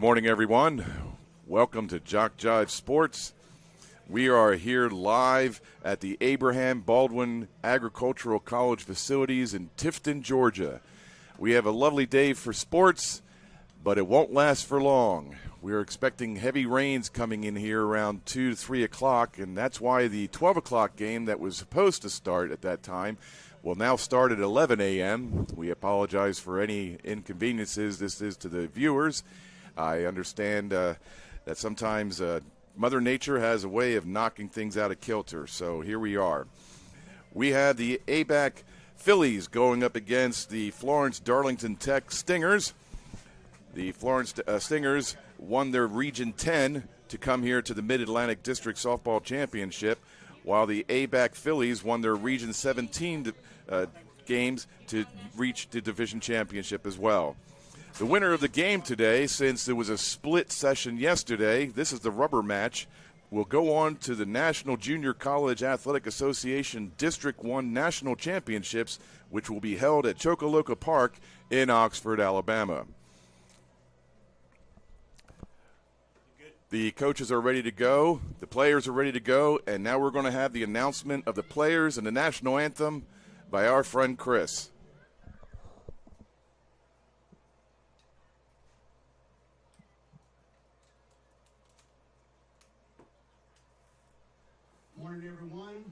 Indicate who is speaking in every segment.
Speaker 1: Good morning, everyone. Welcome to JockJive Sports. We are here live at the Abraham Baldwin Agricultural College facilities in Tifton, Georgia. We have a lovely day for sports, but it won't last for long. We're expecting heavy rains coming in here around 2 to 3 o'clock, and that's why the 12 o'clock game that was supposed to start at that time will now start at 11 a.m. We apologize for any inconveniences this is to the viewers. I understand that sometimes Mother Nature has a way of knocking things out of kilter, so here we are. We have the ABAC Phillies going up against the Florence Darlington Tech Stingers. The Florence Stingers won their Region 10 to come here to the Mid-Atlantic District Softball Championship, while the ABAC Phillies won their Region 17 games to reach the Division Championship as well. The winner of the game today, since there was a split session yesterday, this is the rubber match, will go on to the National Junior College Athletic Association District 1 National Championships, which will be held at Chocoloca Park in Oxford, Alabama. The coaches are ready to go, the players are ready to go, and now we're going to have the announcement of the players and the national anthem by our friend Chris.
Speaker 2: Morning, everyone.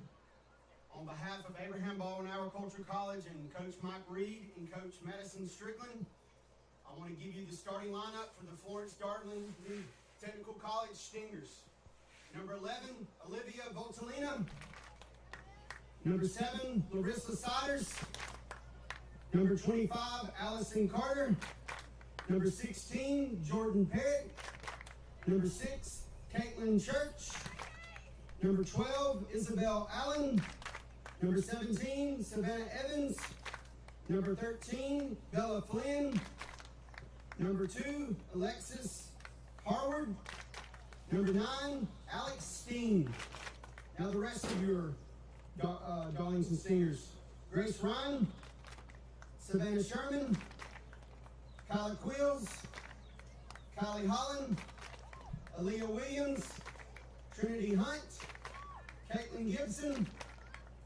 Speaker 2: On behalf of Abraham Baldwin Agricultural College and Coach Mike Reed and Coach Madison Strickland, I want to give you the starting lineup for the Florence Darlington Technical College Stingers. Number 11, Olivia Voltalina. Number 7, Larissa Siders. Number 25, Allison Carter. Number 16, Jordan Parrott. Number 6, Caitlin Church. Number 12, Isabel Allen. Number 17, Savannah Evans. Number 13, Bella Flynn. Number 2, Alexis Harward. Number 9, Alex Steen. Now the rest of your Darlington Stingers. Grace Ryan, Savannah Sherman, Kyla Quills, Kylie Holland, Aaliyah Williams, Trinity Hunt, Caitlin Gibson,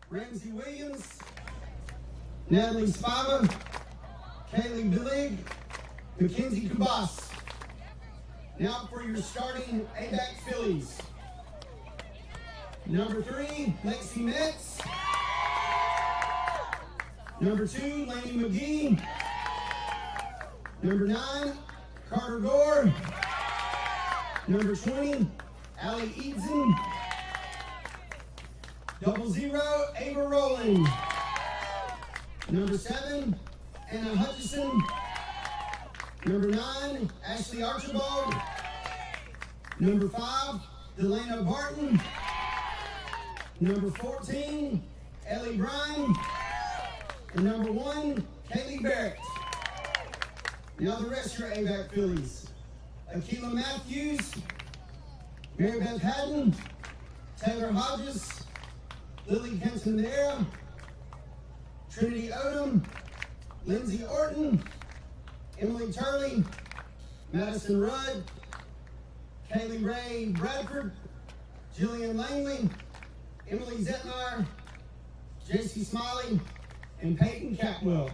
Speaker 2: Ramsey Williams, Natalie Spiva, Kaylee Billig, Mackenzie Kubas. Now for your starting ABAC Phillies. Number 3, Lexi Metz. Number 2, Lainey McGee. Number 9, Carter Gore. Number 20, Allie Eaton. 00, Ava Rowland. Number 7, Anna Hutchison. Number 9, Ashley Archibald. Number 5, Delana Barton. Number 14, Ellie Bryan. And number 1, Kaylee Barrett. Now the rest of your ABAC Phillies. Akila Matthews, Mary Beth Haddon, Taylor Hodges, Lily Cantanera, Trinity Odom, Lindsay Orton, Emily Turley, Madison Rudd, Kaylee Ray Bradford, Jillian Langley, Emily Zetmeyer, JC Smiley, and Peyton Catwell.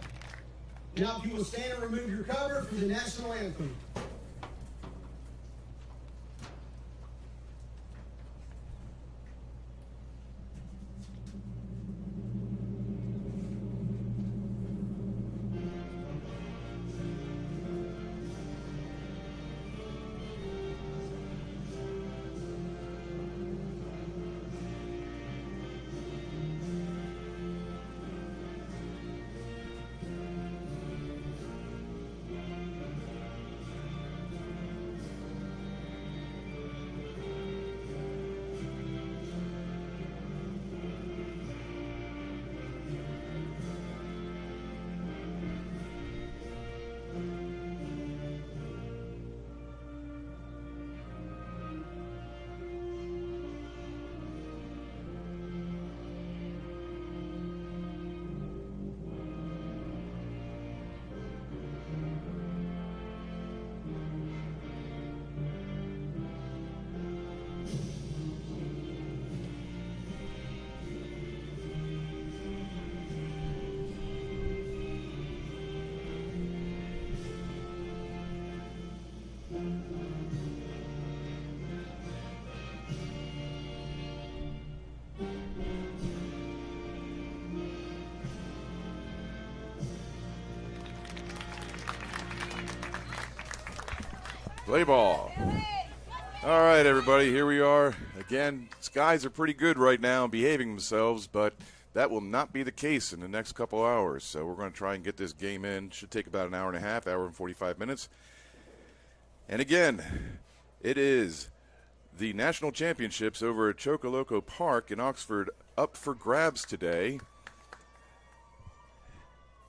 Speaker 2: Now if you will stand and remove your cover for the national anthem.
Speaker 1: Play ball. All right, everybody, here we are. Again, skies are pretty good right now and behaving themselves, but that will not be the case in the next couple hours. So we're going to try and get this game in. Should take about an hour and a half, hour and 45 minutes. And again, it is the national championships over at Chocoloco Park in Oxford up for grabs today.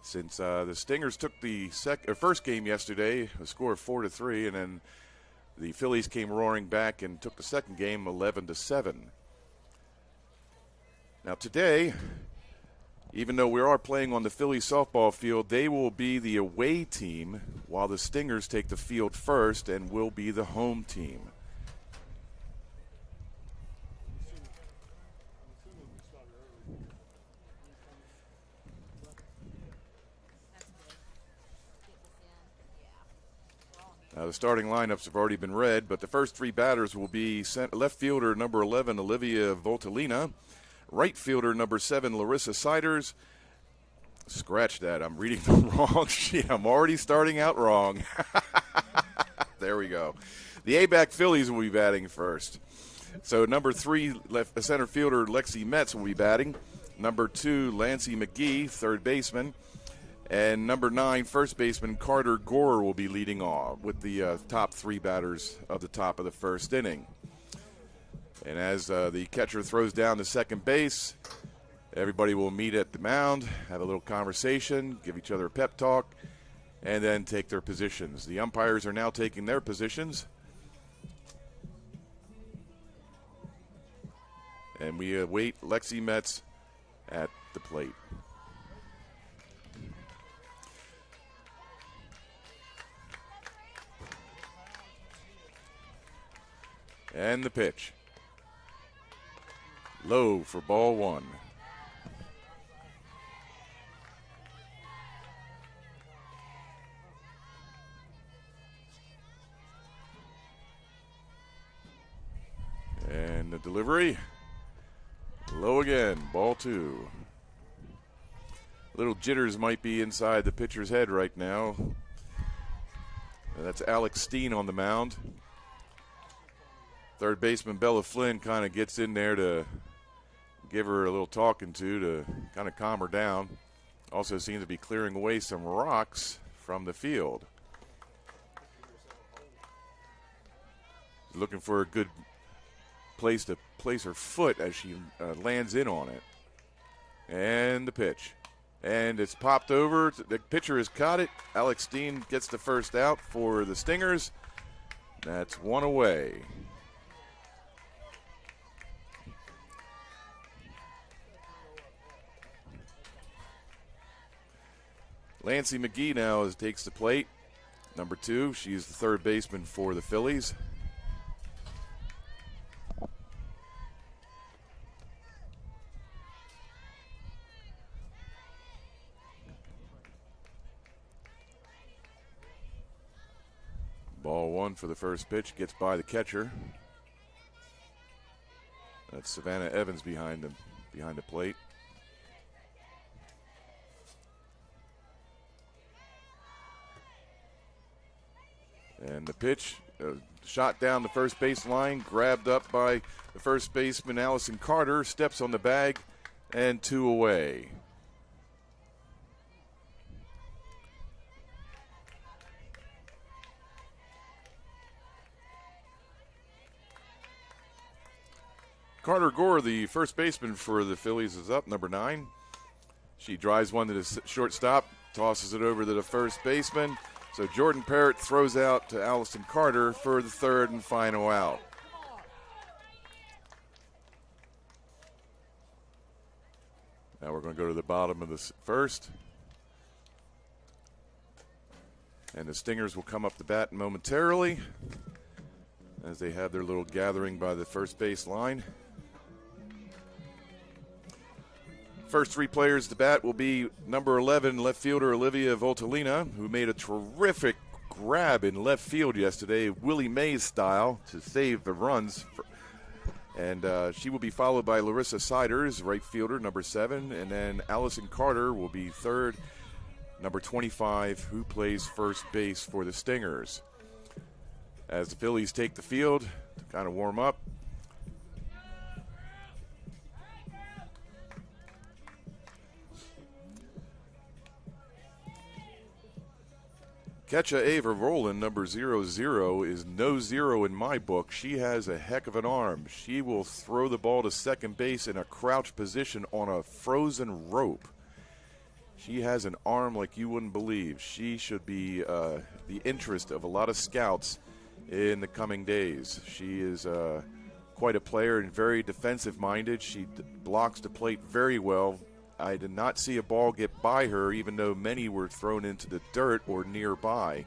Speaker 1: Since the Stingers took the first game yesterday, a score of 4-3, and then the Phillies came roaring back and took the second game 11-7. Now today, even though we are playing on the Phillies softball field, they will be the away team while the Stingers take the field first and will be the home team. Now the starting lineups have already been read, but the first three batters will be left fielder number 11, Olivia Voltalina, right fielder number 7, Larissa Siders. Scratch that, I'm reading the wrong sheet. I'm already starting out wrong. There we go. The ABAC Phillies will be batting first. So number 3, center fielder Lexi Metz will be batting. Number 2, Lancey McGee, third baseman. And number 9, first baseman Carter Gore will be leading off with the top 3 batters of the top of the first inning. And as the catcher throws down to second base, everybody will meet at the mound, have a little conversation, give each other a pep talk, and then take their positions. The umpires are now taking their positions. And we await Lexi Metz at the plate. And the pitch. Low for ball 1. And the delivery. Low again, ball 2. Little jitters might be inside the pitcher's head right now. That's Alex Steen on the mound. Third baseman Bella Flynn kind of gets in there to give her a little talking to kind of calm her down. Also seems to be clearing away some rocks from the field. Looking for a good place to place her foot as she lands in on it. And the pitch. And it's popped over. The pitcher has caught it. Alex Steen gets the first out for the Stingers. That's 1 away. Lancey McGee now takes the plate. Number 2, she's the third baseman for the Phillies. Ball 1 for the first pitch, gets by the catcher. That's Savannah Evans behind the plate. And the pitch, shot down the first base line, grabbed up by the first baseman Allison Carter, steps on the bag, and 2 away. Carter Gore, the first baseman for the Phillies, is up, number 9. She drives one to the shortstop, tosses it over to the first baseman. So Jordan Parrott throws out to Allison Carter for the third and final out. Now we're going to go to the bottom of the first. And the Stingers will come up to bat momentarily as they have their little gathering by the first base line. First 3 players to bat will be number 11, left fielder Olivia Voltalina, who made a terrific grab in left field yesterday, Willie Mays style, to save the runs. And she will be followed by Larissa Siders, right fielder, number 7. And then Allison Carter will be third, number 25, who plays first base for the Stingers. as the Phillies take the field to kind of warm up. Ketcha Ava Rowland, number 00, is no zero in my book. She has a heck of an arm. She will throw the ball to second base in a crouch position on a frozen rope. She has an arm like you wouldn't believe. She should be the interest of a lot of scouts in the coming days. She is quite a player and very defensive-minded. She blocks the plate very well. I did not see a ball get by her, even though many were thrown into the dirt or nearby.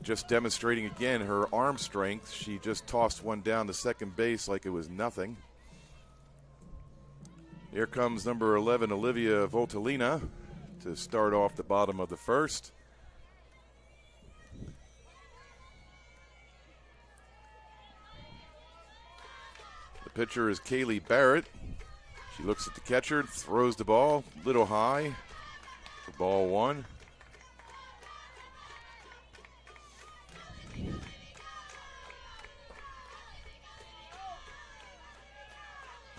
Speaker 1: Just demonstrating again her arm strength. She just tossed one down to second base like it was nothing. Here comes number 11, Olivia Voltalina, to start off the bottom of the first. The pitcher is Kaylee Barrett. She looks at the catcher, throws the ball a little high for ball one.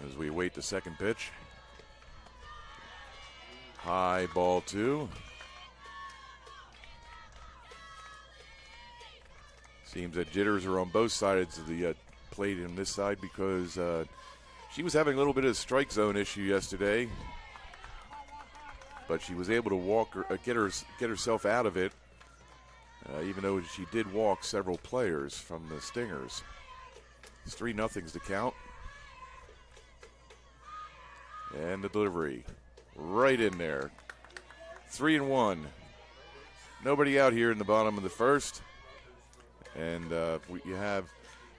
Speaker 1: As we wait the second pitch. High, ball two. Seems that jitters are on both sides of the plate on this side because she was having a little bit of a strike zone issue yesterday, but she was able to get herself out of it, even though she did walk several players from the Stingers. It's 3-0 to count. And the delivery right in there. 3-1. Nobody out here in the bottom of the first. And you have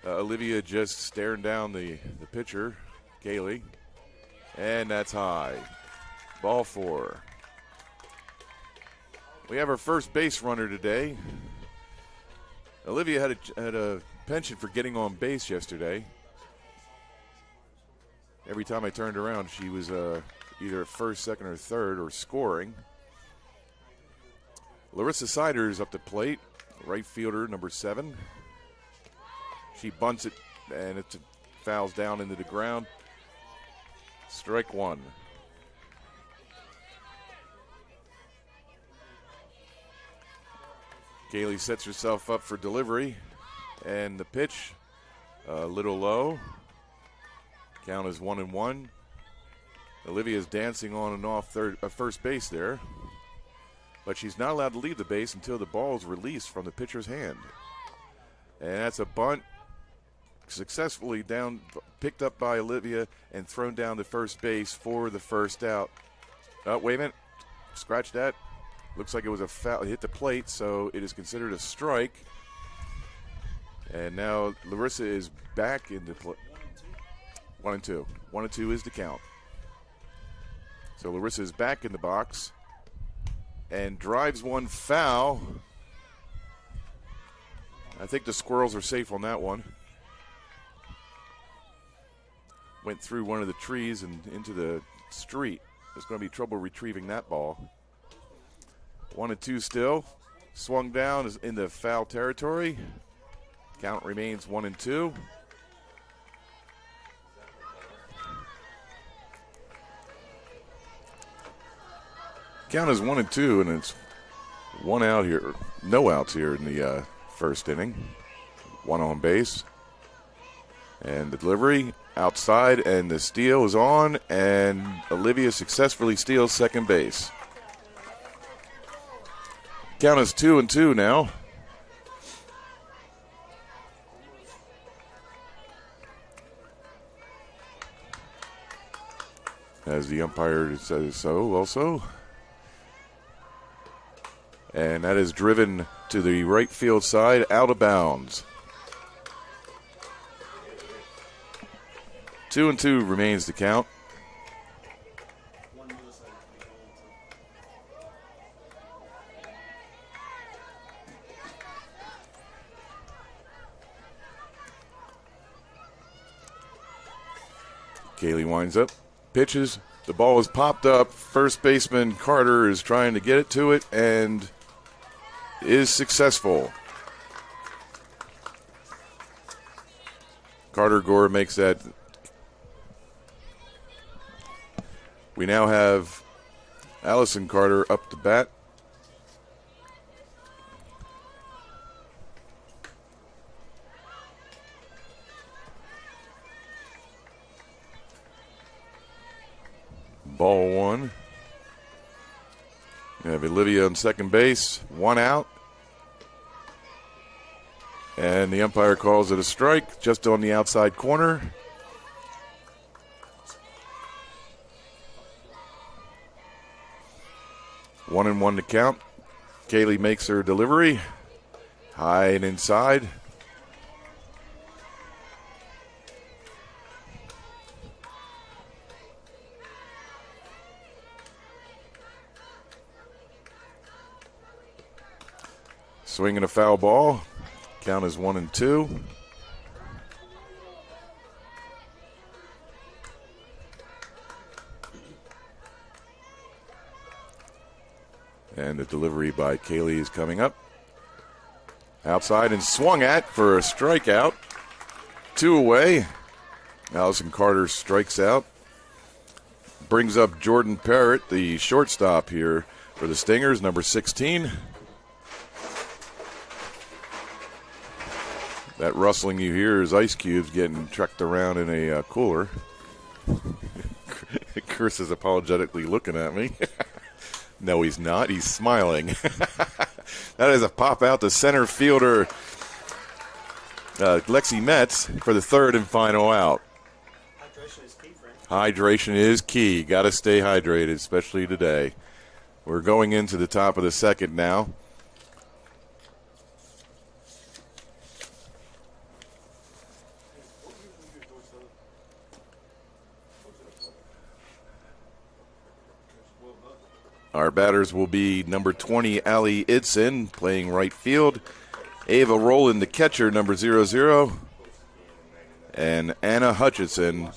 Speaker 1: Olivia just staring down the pitcher, Kaylee. And that's high. Ball four. We have our first base runner today. Olivia had a penchant for getting on base yesterday. Every time I turned around, she was either first, second, or third, or scoring. Larissa Siders up the plate, right fielder, number 7. She bunts it, and it fouls down into the ground. Strike one. Kaylee sets herself up for delivery, and the pitch a little low. Count is 1-1. Olivia's dancing on and off first base there, but she's not allowed to leave the base until the ball is released from the pitcher's hand. And that's a bunt, successfully picked up by Olivia and thrown down to first base for the first out. Oh, wait a minute. Scratch that. Looks like it was a foul. It hit the plate, so it is considered a strike. And now Larissa is back in the play. 1-2. 1-2 is the count. So Larissa is back in the box and drives one foul. I think the Squirrels are safe on that one. Went through one of the trees and into the street. There's going to be trouble retrieving that ball. 1-2 still. Swung down is in the foul territory. Count remains 1-2. Count is 1-2, and it's one out here, no outs here in the first inning. One on base. And the delivery outside, and the steal is on, and Olivia successfully steals second base. Count is 2-2 now. As the umpire says so also. And that is driven to the right field side, out of bounds. 2-2 remains the count. Kaylee winds up, pitches. The ball is popped up. First baseman Carter is trying to get it to it and is successful. Carter Gore makes that. We now have Allison Carter up to bat. Ball one. We have Olivia on second base, 1 out. And the umpire calls it a strike just on the outside corner. One and one to count. Kaylee makes her delivery. High and inside. Swinging a foul ball. Count is 1-2. And the delivery by Kaylee is coming up. Outside and swung at for a strikeout. 2 away. Allison Carter strikes out. Brings up Jordan Parrott, the shortstop here for the Stingers, number 16. That rustling you hear is ice cubes getting trucked around in a cooler. Chris is apologetically looking at me. No, he's not. He's smiling. That is a pop out to center fielder Lexi Metz for the third and final out.
Speaker 2: Hydration is key, friend.
Speaker 1: Hydration is key. Got to stay hydrated, especially today. We're going into the top of the second now. Our batters will be number 20, Allie Idson, playing right field. Ava Rowland, the catcher, number 00. And Anna Hutchinson,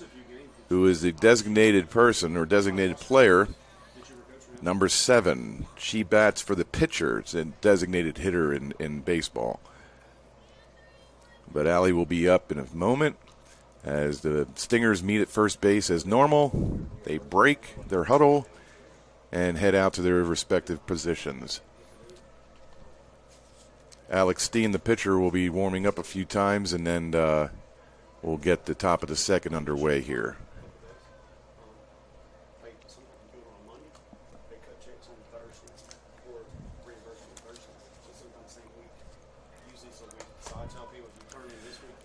Speaker 1: who is the designated person or designated player, number 7. She bats for the pitcher. It's a designated hitter in baseball. But Allie will be up in a moment as the Stingers meet at first base as normal. They break their huddle and head out to their respective positions. Alex Steen, the pitcher, will be warming up a few times, and then we'll get the top of the second underway here.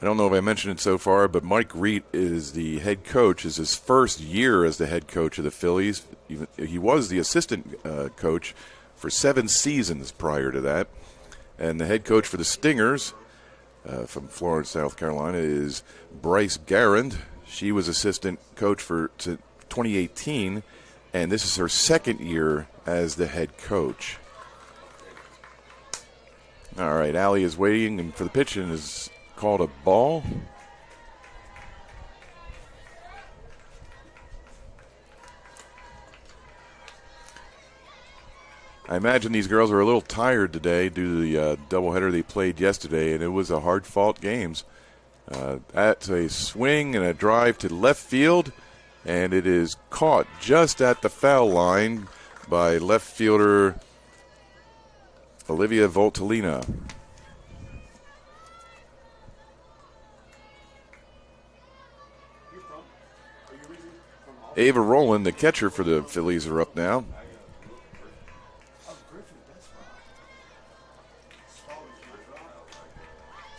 Speaker 1: I don't know if I mentioned it so far, but Mike Reed is the head coach. It's his first year as the head coach of the Phillies. He was the assistant coach for 7 seasons prior to that. And the head coach for the Stingers from Florence, South Carolina, is Bryce Garand. She was assistant coach for 2018, and this is her second year as the head coach. All right, Allie is waiting and for the pitch and is called a ball. I imagine these girls are a little tired today due to the doubleheader they played yesterday, and it was a hard-fought game. That's a swing and a drive to left field, and it is caught just at the foul line by left fielder Olivia Voltalina. Ava Rowland, the catcher for the Phillies, are up now.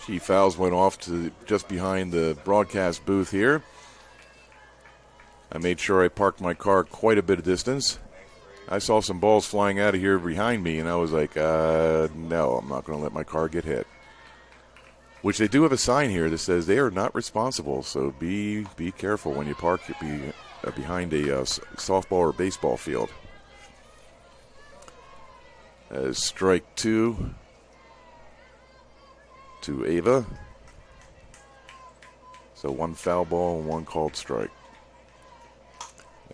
Speaker 1: Key fouls went off to just behind the broadcast booth here. I made sure I parked my car quite a bit of distance. I saw some balls flying out of here behind me, and I was like, no, I'm not going to let my car get hit. Which they do have a sign here that says they are not responsible, so be careful when you park behind a softball or baseball field. As strike 2 to Ava. So 1 foul ball and 1 called strike.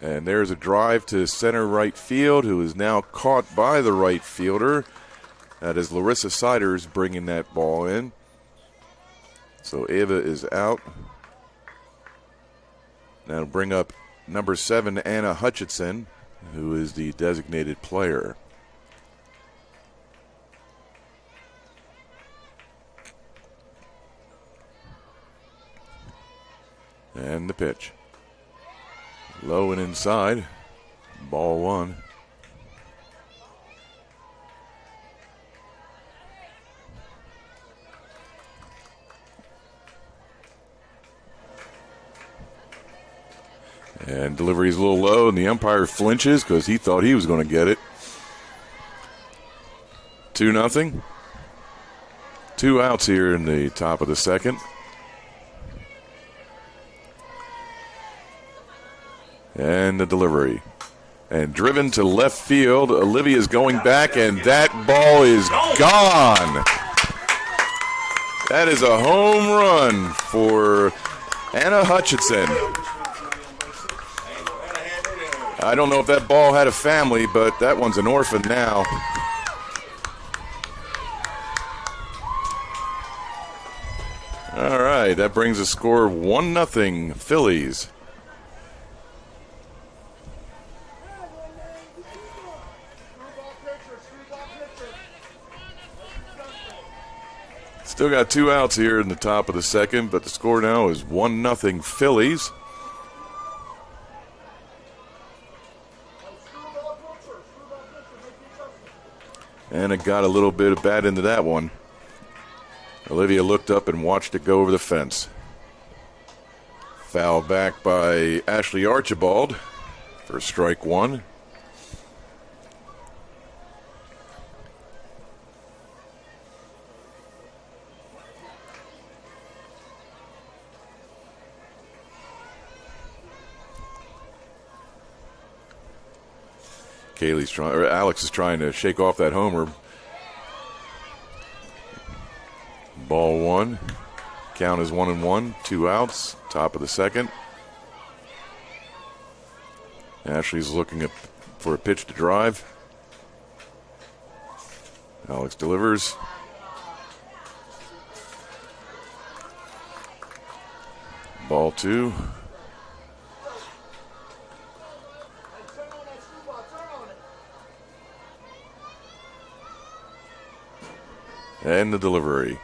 Speaker 1: And there's a drive to center right field, who is now caught by the right fielder. That is Larissa Siders bringing that ball in. So Ava is out. That'll bring up number 7, Anna Hutchinson, who is the designated player. And the pitch. Low and inside. Ball 1. And delivery's a little low, and the umpire flinches because he thought he was going to get it. 2-0. 2 outs here in the top of the second. And the delivery. And driven to left field. Olivia's going back, and that ball is gone. That is a home run for Anna Hutchinson. I don't know if that ball had a family, but that one's an orphan now. All right, that brings a score of 1-0 Phillies. Still got 2 outs here in the top of the second, but the score now is 1-0 Phillies. And it got a little bit of bat into that one. Olivia looked up and watched it go over the fence. Foul back by Ashley Archibald for strike 1. Alex is trying to shake off that homer. Ball 1. Count is 1-1. 2 outs. Top of the second. Ashley's looking for a pitch to drive. Alex delivers. Ball 2. And the delivery.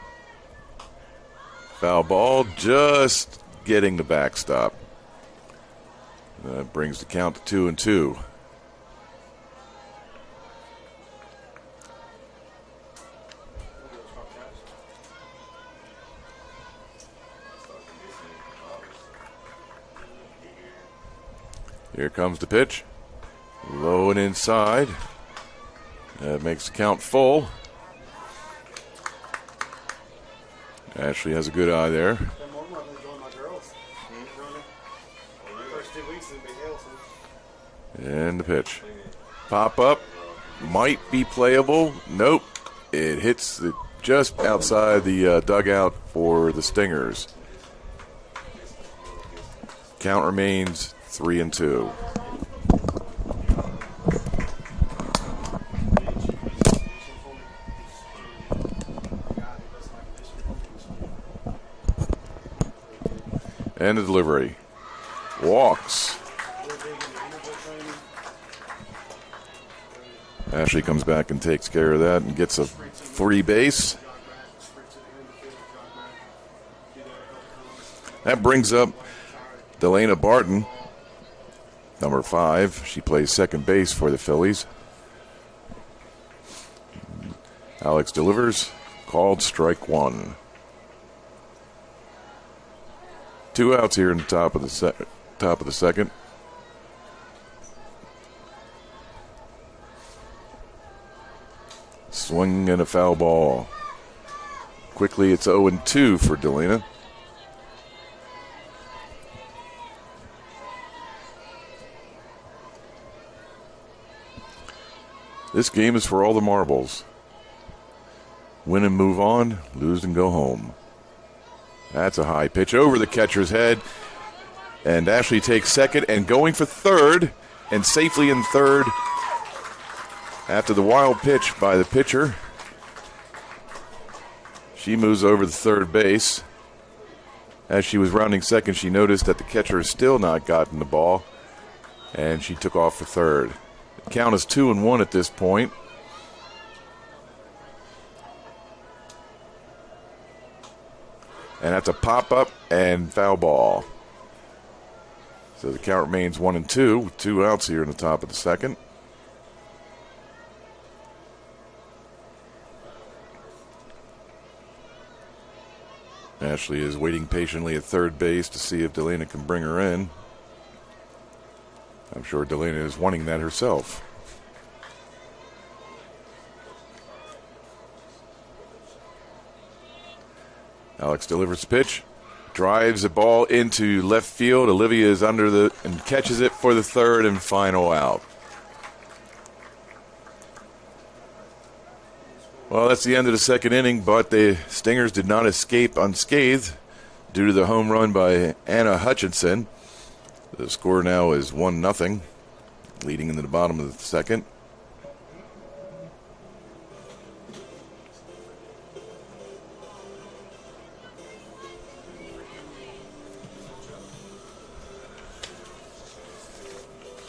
Speaker 1: Foul ball, just getting the backstop. That brings the count to 2-2. Here comes the pitch. Low and inside. That makes the count full. Ashley has a good eye there. And the pitch. Pop up. Might be playable. Nope. It hits just outside the dugout for the Stingers. Count remains 3-2. And the delivery. Walks. Ashley comes back and takes care of that and gets a free base. That brings up Delana Barton, number 5. She plays second base for the Phillies. Alex delivers. Called strike 1. 2 outs here in the top of the second. Swing and a foul ball. Quickly, it's 0-2 for Delana. This game is for all the marbles. Win and move on, lose and go home. That's a high pitch over the catcher's head. And Ashley takes second and going for third, and safely in third after the wild pitch by the pitcher. She moves over the third base. As she was rounding second, she noticed that the catcher has still not gotten the ball, and she took off for third. The count is 2-1 at this point. And that's a pop-up and foul ball. So the count remains 1-2 with 2 outs here in the top of the second. Ashley is waiting patiently at third base to see if Delana can bring her in. I'm sure Delana is wanting that herself. Alex delivers the pitch, drives the ball into left field. Olivia is under and catches it for the third and final out. Well, that's the end of the second inning, but the Stingers did not escape unscathed due to the home run by Anna Hutchinson. The score now is 1-0, leading into the bottom of the second.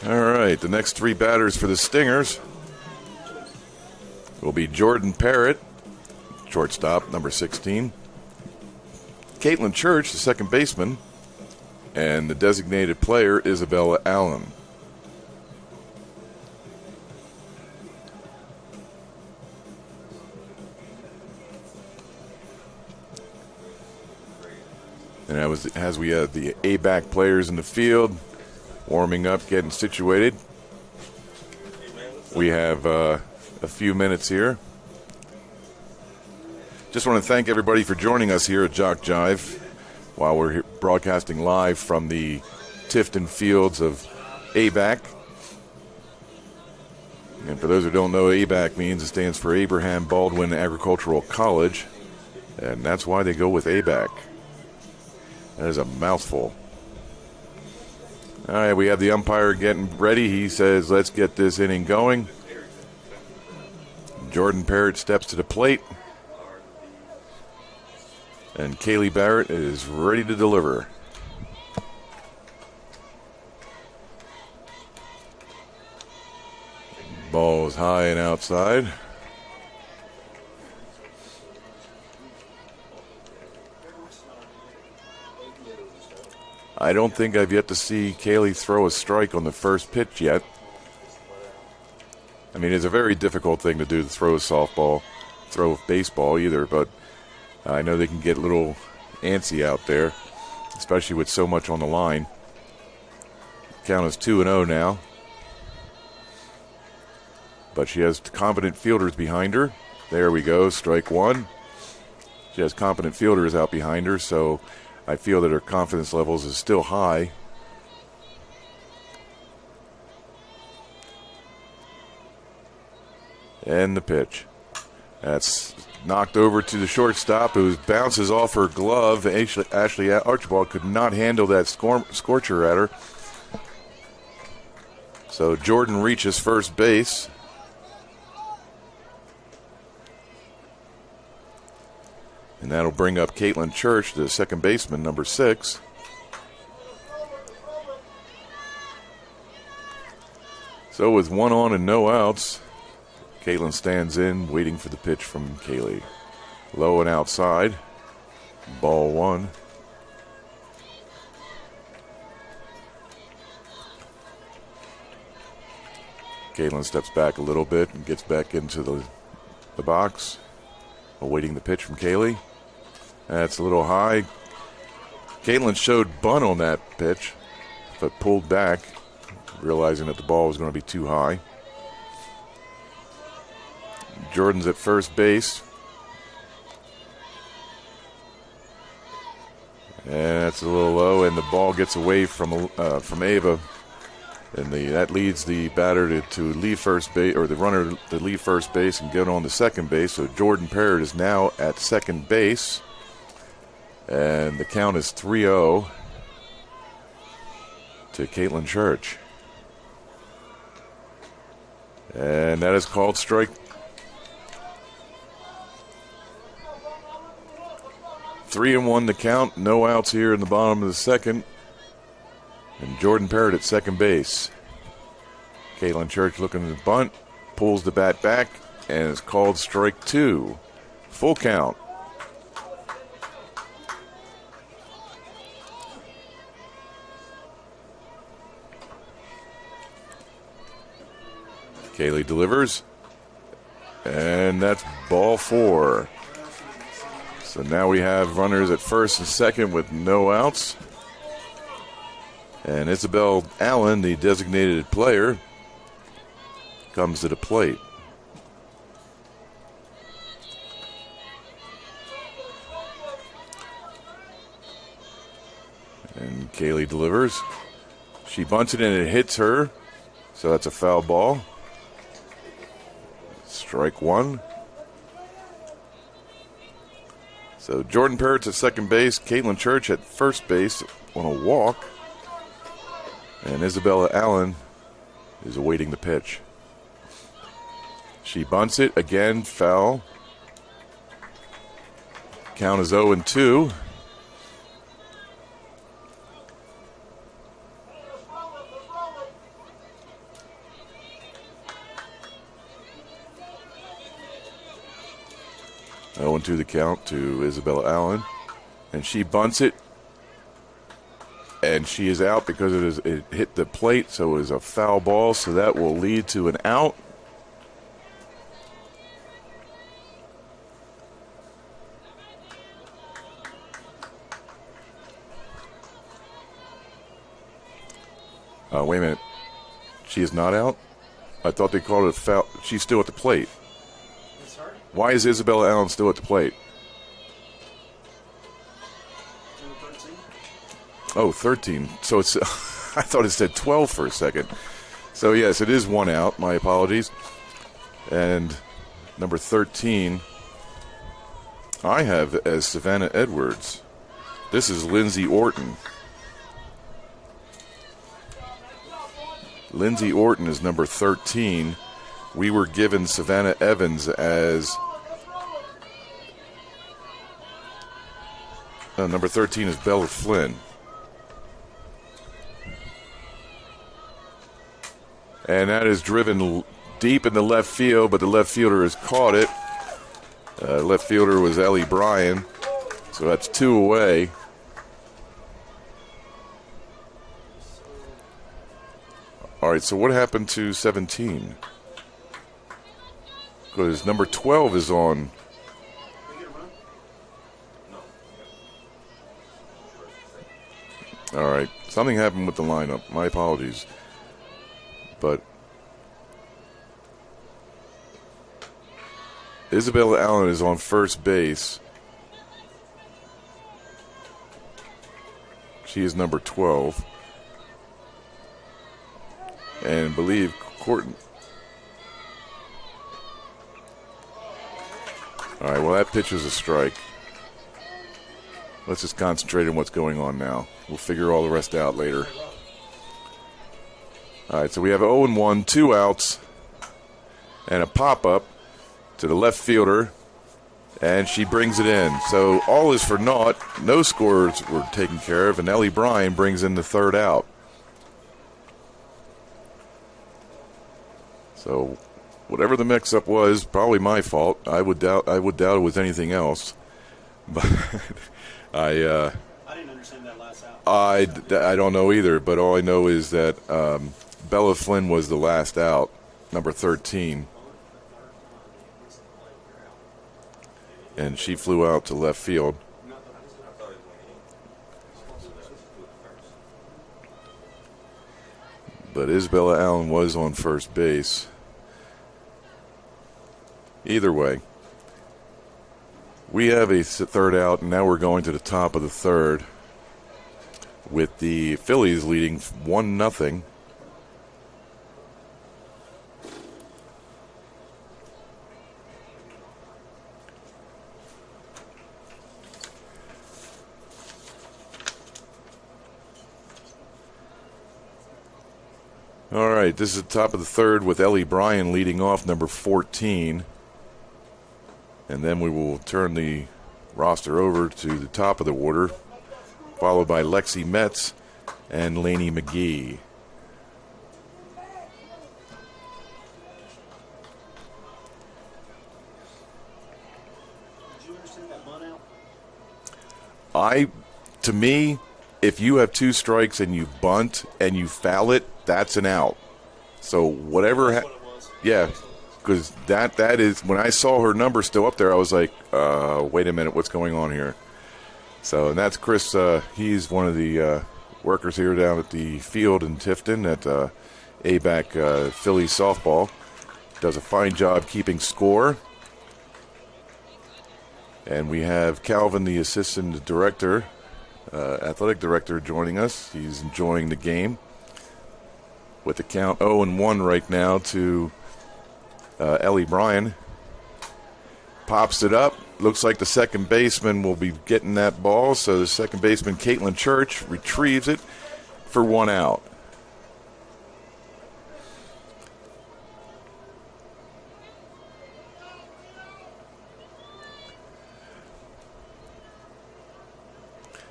Speaker 1: All right, the next 3 batters for the Stingers will be Jordan Parrott, shortstop, number 16. Caitlin Church, the second baseman. And the designated player, Isabella Allen. And as we had the ABAC players in the field, warming up, getting situated. We have a few minutes here. Just want to thank everybody for joining us here at JockJive while we're here broadcasting live from the Tifton fields of ABAC. And for those who don't know, ABAC means it stands for Abraham Baldwin Agricultural College, and that's why they go with ABAC. That is a mouthful. All right, we have the umpire getting ready. He says, let's get this inning going. Jordan Parrott steps to the plate. And Kaylee Barrett is ready to deliver. Ball is high and outside. I don't think I've yet to see Kaylee throw a strike on the first pitch yet. I mean, it's a very difficult thing to do, to throw a softball, throw a baseball either, but I know they can get a little antsy out there, especially with so much on the line. Count is 2-0 now. But she has competent fielders behind her. There we go, strike one. She has competent fielders out behind her, so I feel that her confidence levels is still high. And the pitch. That's knocked over to the shortstop, who bounces off her glove. Ashley Archibald could not handle that scorcher at her. So Jordan reaches first base. And that'll bring up Caitlin Church, the second baseman, number 6. So with 1 on and no outs, Caitlin stands in, waiting for the pitch from Kaylee. Low and outside. Ball 1. Caitlin steps back a little bit and gets back into the box, awaiting the pitch from Kaylee. That's a little high. Caitlin showed bunt on that pitch, but pulled back, realizing that the ball was going to be too high. Jordan's at first base. And that's a little low, and the ball gets away from Ava. And that leads the batter to leave first base, or the runner to leave first base and get on to second base. So Jordan Parrott is now at second base. And the count is 3-0 to Caitlin Church. And that is called strike 3-1 to count. No outs here in the bottom of the second. And Jordan Parrott at second base. Caitlin Church looking to bunt. Pulls the bat back and is called strike 2. Full count. Kaylee delivers. And that's ball 4. So now we have runners at first and second with no outs. And Isabel Allen, the designated player, comes to the plate. And Kaylee delivers. She bunts it and it hits her. So that's a foul ball. Strike 1. So Jordan Parrott's at second base. Caitlin Church at first base on a walk. And Isabella Allen is awaiting the pitch. She bunts it again, foul. Count is 0-2. To the count to Isabella Allen, and she bunts it, and she is out because it hit the plate, so it is a foul ball, so that will lead to an out. Wait a minute, she is not out? I thought they called it a foul. She's still at the plate. Why is Isabella Allen still at the plate? 13. So it's, I thought it said 12 for a second. So yes, it is 1 out. My apologies. And number 13, I have as Savannah Edwards. This is Lindsay Orton. Lindsay Orton is number 13. We were given Savannah Evans as number 13 is Bella Flynn. And that is driven deep in the left field, but the left fielder has caught it. Left fielder was Ellie Bryan. So that's 2 away. All right, so what happened to 17? Because number 12 is on. All right, something happened with the lineup. My apologies. But Isabella Allen is on first base. She is number 12. And believe Courtney. All right, well, that pitch was a strike. Let's just concentrate on what's going on now. We'll figure all the rest out later. All right, so we have 0-1, 2 outs, and a pop-up to the left fielder, and she brings it in. So all is for naught. No scores were taken care of, and Ellie Bryan brings in the third out. So whatever the mix-up was, probably my fault. I would doubt it was anything else. But I
Speaker 2: didn't understand that last out.
Speaker 1: I don't know either, but all I know is that Bella Flynn was the last out, number 13. And she flew out to left field. But Isabella Allen was on first base. Either way, we have a third out, and now we're going to the top of the third with the Phillies leading 1-0. All right, this is the top of the third with Ellie Bryan leading off, number 14. And then we will turn the roster over to the top of the order, followed by Lexi Metz and Lainey McGee.
Speaker 2: Did you understand that bunt out?
Speaker 1: To me, if you have 2 strikes and you bunt and you foul it, that's an out. So whatever,
Speaker 2: That's what it was.
Speaker 1: yeah, because that is, when I saw her number still up there, I was like, wait a minute, what's going on here? So, and that's Chris. He's one of the workers here down at the field in Tifton at ABAC Phillies softball. Does a fine job keeping score. And we have Calvin, the assistant director, athletic director, joining us. He's enjoying the game with the count 0-1 right now to Ellie Bryan. Pops it up. Looks like the second baseman will be getting that ball. So the second baseman, Caitlin Church, retrieves it for 1 out.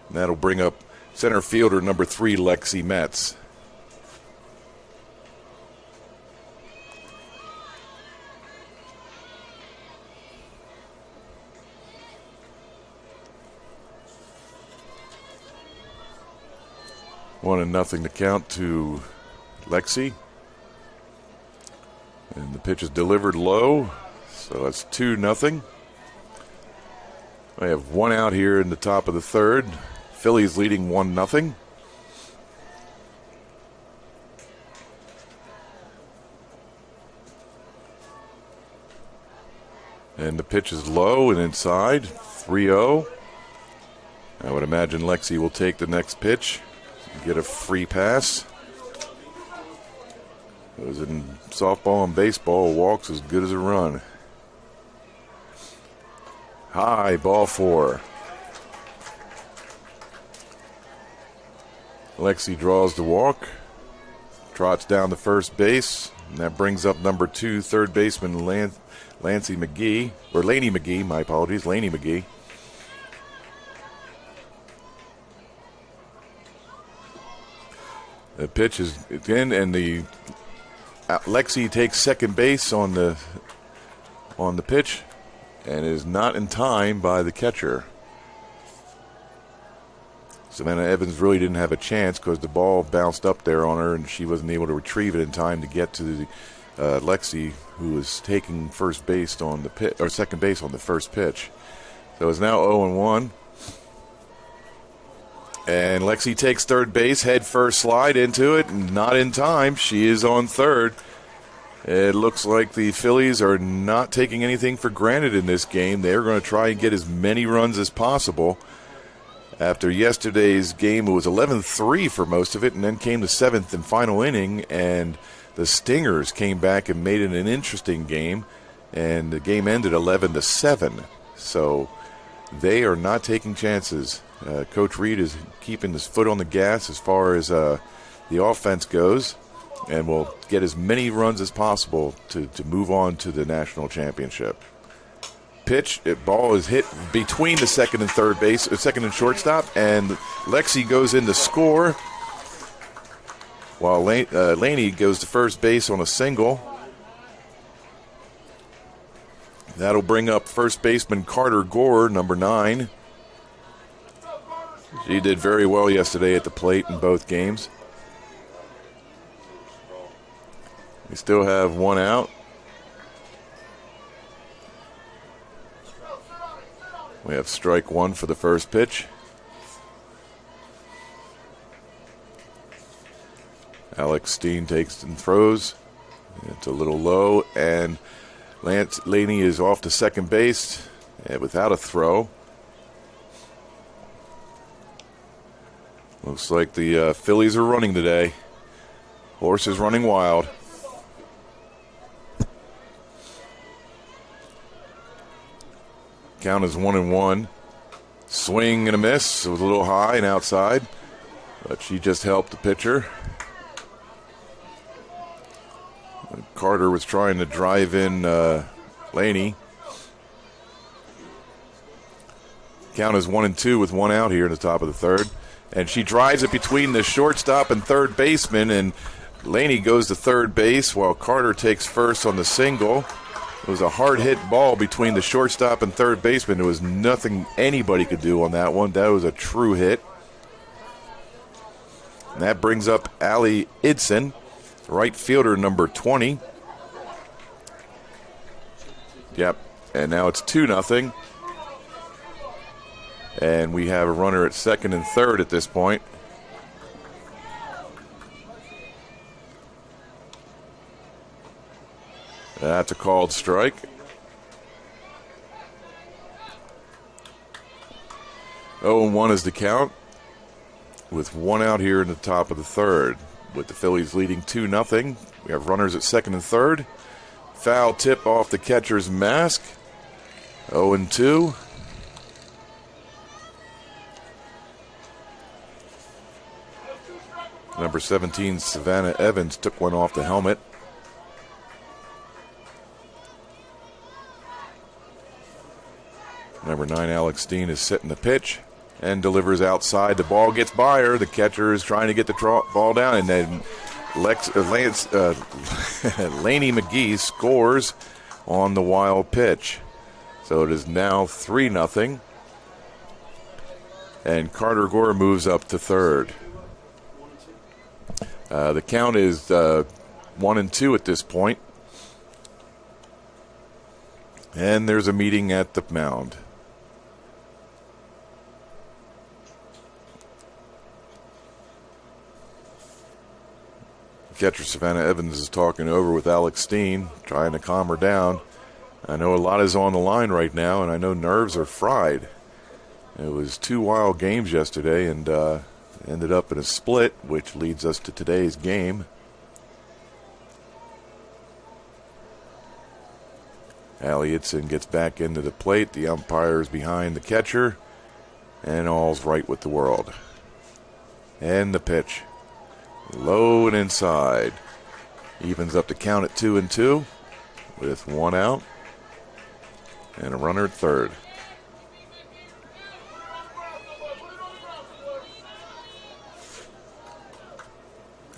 Speaker 1: And that'll bring up center fielder number 3, Lexi Metz. One and nothing to count to Lexi. And the pitch is delivered low, so that's 2-0. We have 1 out here in the top of the third. Phillies leading 1-0. And the pitch is low and inside, 3-0. I would imagine Lexi will take the next pitch. Get a free pass. As in softball and baseball, a walk's as good as a run. High, ball 4. Lexi draws the walk, trots down to first base, and that brings up number 2, third baseman Lainey McGee, my apologies, Lainey McGee. The pitch is in, and the Lexi takes second base on the pitch, and is not in time by the catcher. Savannah Evans really didn't have a chance because the ball bounced up there on her, and she wasn't able to retrieve it in time to get to the Lexi, who was taking first base on the pitch, or second base on the first pitch. So it's now 0-1. And Lexi takes third base, head first slide into it, not in time. She is on third. It looks like the Phillies are not taking anything for granted in this game. They're going to try and get as many runs as possible. After yesterday's game, it was 11-3 for most of it, and then came the 7th and final inning, and the Stingers came back and made it an interesting game, and the game ended 11-7. So they are not taking chances. Coach Reed is keeping his foot on the gas as far as the offense goes, and will get as many runs as possible to move on to the national championship. Pitch, ball is hit between the second and third base, second and shortstop, and Lexi goes in to score, while Lainey goes to first base on a single. That'll bring up first baseman Carter Gore, number 9. She did very well yesterday at the plate in both games. We still have 1 out. We have strike 1 for the first pitch. Alex Steen takes and throws. It's a little low, and Lainey is off to second base without a throw. Looks like the Phillies are running today. Horse is running wild. Count is 1-1. Swing and a miss. It was a little high and outside, but she just helped the pitcher. Carter was trying to drive in Lainey. Count is 1-2 with one out here in the top of the third. And she drives it between the shortstop and third baseman, and Laney goes to third base while Carter takes first on the single. It was a hard-hit ball between the shortstop and third baseman. There was nothing anybody could do on that one. That was a true hit. And that brings up Allie Idson, right fielder number 20. Yep, and now it's 2-0. And we have a runner at second and third at this point. That's a called strike. 0-1 is the count, with one out here in the top of the third. With the Phillies leading 2-0. We have runners at second and third. Foul tip off the catcher's mask. 0-2. Number 17, Savannah Evans, took one off the helmet. Number 9, Alex Steen, is setting the pitch and delivers outside. The ball gets by her. The catcher is trying to get the ball down, and then Laney McGee scores on the wild pitch. So it is now 3-0. And Carter Gore moves up to third. The count is 1-2 at this point. And there's a meeting at the mound. Catcher Savannah Evans is talking over with Alex Steen, trying to calm her down. I know a lot is on the line right now, and I know nerves are fried. It was 2 wild games yesterday, and ended up in a split, which leads us to today's game. Allie Idson gets back into the plate. The umpire is behind the catcher, and all's right with the world. And the pitch. Low and inside. Evens up the count at 2-2 with one out and a runner at third.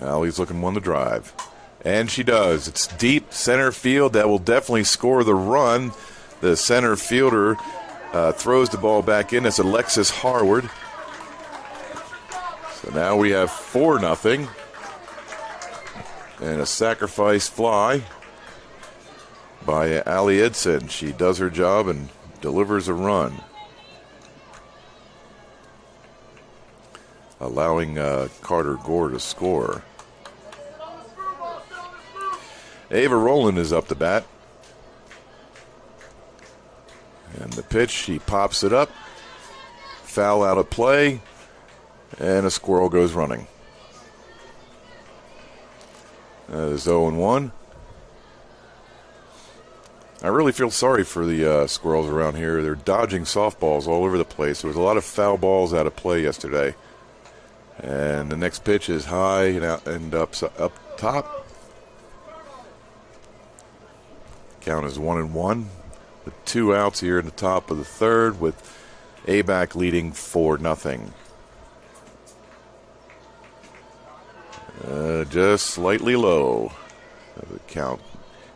Speaker 1: Allie's looking one to drive. And she does. It's deep center field. That will definitely score the run. The center fielder throws the ball back in. It's Alexis Harward. So now we have 4-0. And a sacrifice fly by Allie Idson. She does her job and delivers a run, allowing Carter Gore to score. Ava Rowland is up to bat. And the pitch, she pops it up. Foul out of play. And a squirrel goes running. That is 0-1. I really feel sorry for the squirrels around here. They're dodging softballs all over the place. There was a lot of foul balls out of play yesterday. And the next pitch is high and up top. Count is 1-1 with 2 outs here in the top of the third, with ABAC leading 4-0. Just slightly low. The count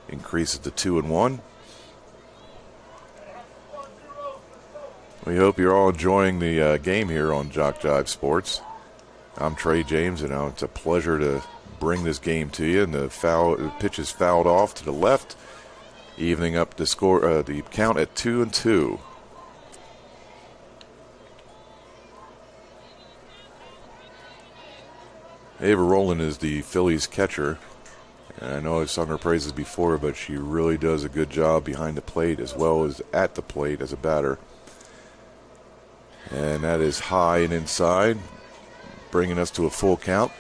Speaker 1: increases to 2-1. We hope you're all enjoying the game here on JockJive Sports. I'm Trey James, and it's a pleasure to bring this game to you. And the pitch is fouled off to the left, evening up the score. The count at 2-2. Ava Rowland is the Phillies catcher. And I know I've sung her praises before, but she really does a good job behind the plate as well as at the plate as a batter. And that is high and inside, bringing us to a full count.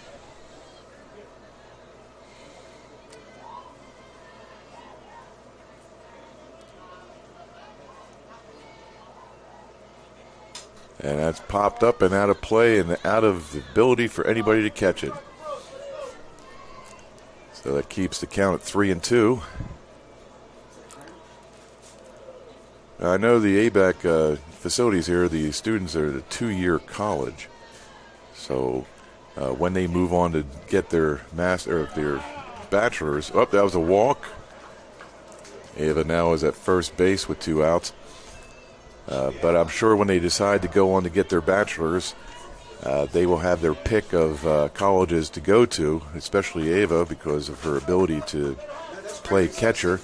Speaker 1: And that's popped up and out of play and out of the ability for anybody to catch it. So that keeps the count at 3-2. I know the ABAC facilities here, the students are at a 2-year college. So when they move on to get their their bachelor's, that was a walk. Ava now is at first base with 2 outs. But I'm sure when they decide to go on to get their bachelor's, they will have their pick of colleges to go to, especially Ava because of her ability to play catcher.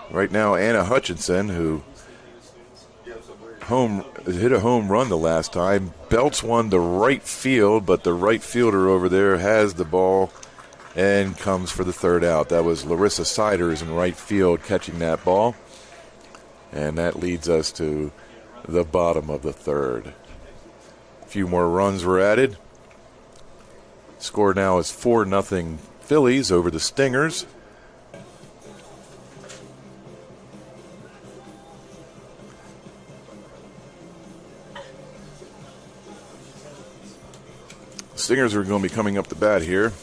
Speaker 1: Right now, Anna Hutchinson, who hit a home run the last time, belts one to right field, but the right fielder over there has the ball and comes for the 3rd out. That was Larissa Siders in right field catching that ball. And that leads us to the bottom of the 3rd. A few more runs were added. Score now is 4-0 Phillies over the Stingers. Stingers are going to be coming up the bat here.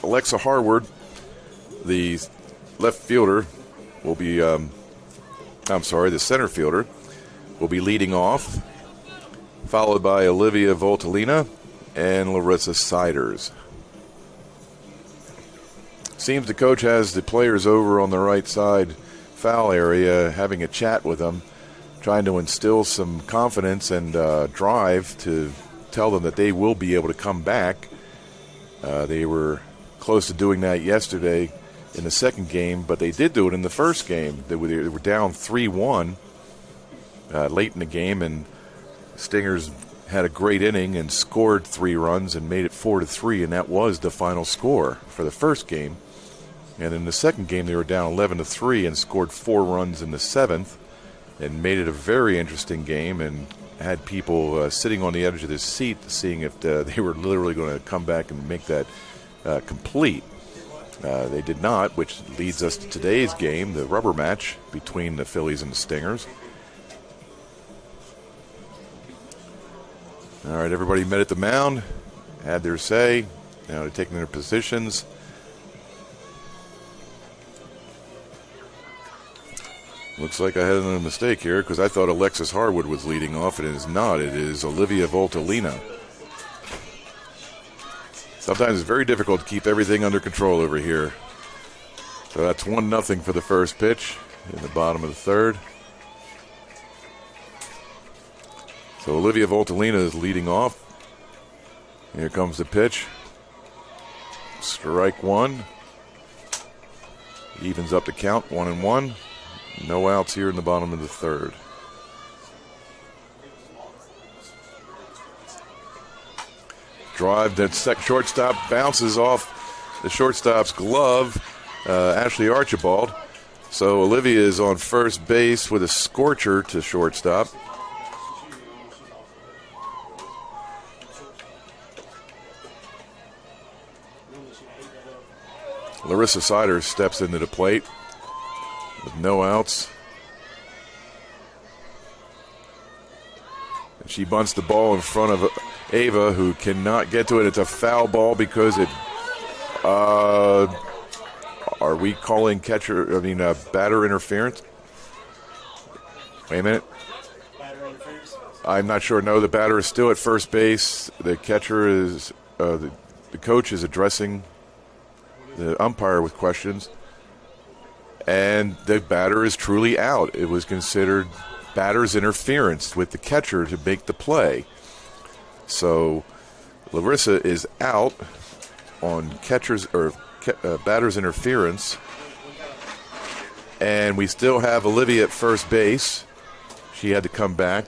Speaker 1: Alexa Harward, the left fielder, will be, the center fielder, will be leading off, followed by Olivia Voltalina and Larissa Siders. Seems the coach has the players over on the right side foul area having a chat with them, trying to instill some confidence and drive to tell them that they will be able to come back. They were close to doing that yesterday in the second game, but they did do it in the first game. They were down 3-1 late in the game, and Stingers had a great inning and scored 3 runs and made it 4-3, and that was the final score for the first game. And in the second game, they were down 11-3 and scored 4 runs in the 7th and made it a very interesting game and had people sitting on the edge of their seat seeing if they were literally going to come back and make that complete. They did not, which leads us to today's game, the rubber match between the Phillies and the Stingers. All right, everybody met at the mound, had their say. Now they're taking their positions. Looks like I had a mistake here because I thought Alexis Harwood was leading off, and it is not. It is Olivia Voltalina. Sometimes it's very difficult to keep everything under control over here. So that's 1-0 for the first pitch in the bottom of the 3rd. So Olivia Voltalina is leading off. Here comes the pitch. Strike 1. Evens up the count, 1-1. No outs here in the bottom of the 3rd. Drive, that shortstop bounces off the shortstop's glove, Ashley Archibald. So Olivia is on first base with a scorcher to shortstop. Larissa Siders steps into the plate with no outs. And she bunts the ball in front of Ava, who cannot get to it. It's a foul ball because it, are we calling batter interference? Wait a minute.
Speaker 2: Batter interference?
Speaker 1: I'm not sure. No, the batter is still at first base. The catcher is, the coach is addressing the umpire with questions. And the batter is truly out. It was considered batter's interference with the catcher to make the play. So Larissa is out on batter's interference. And we still have Olivia at first base. She had to come back.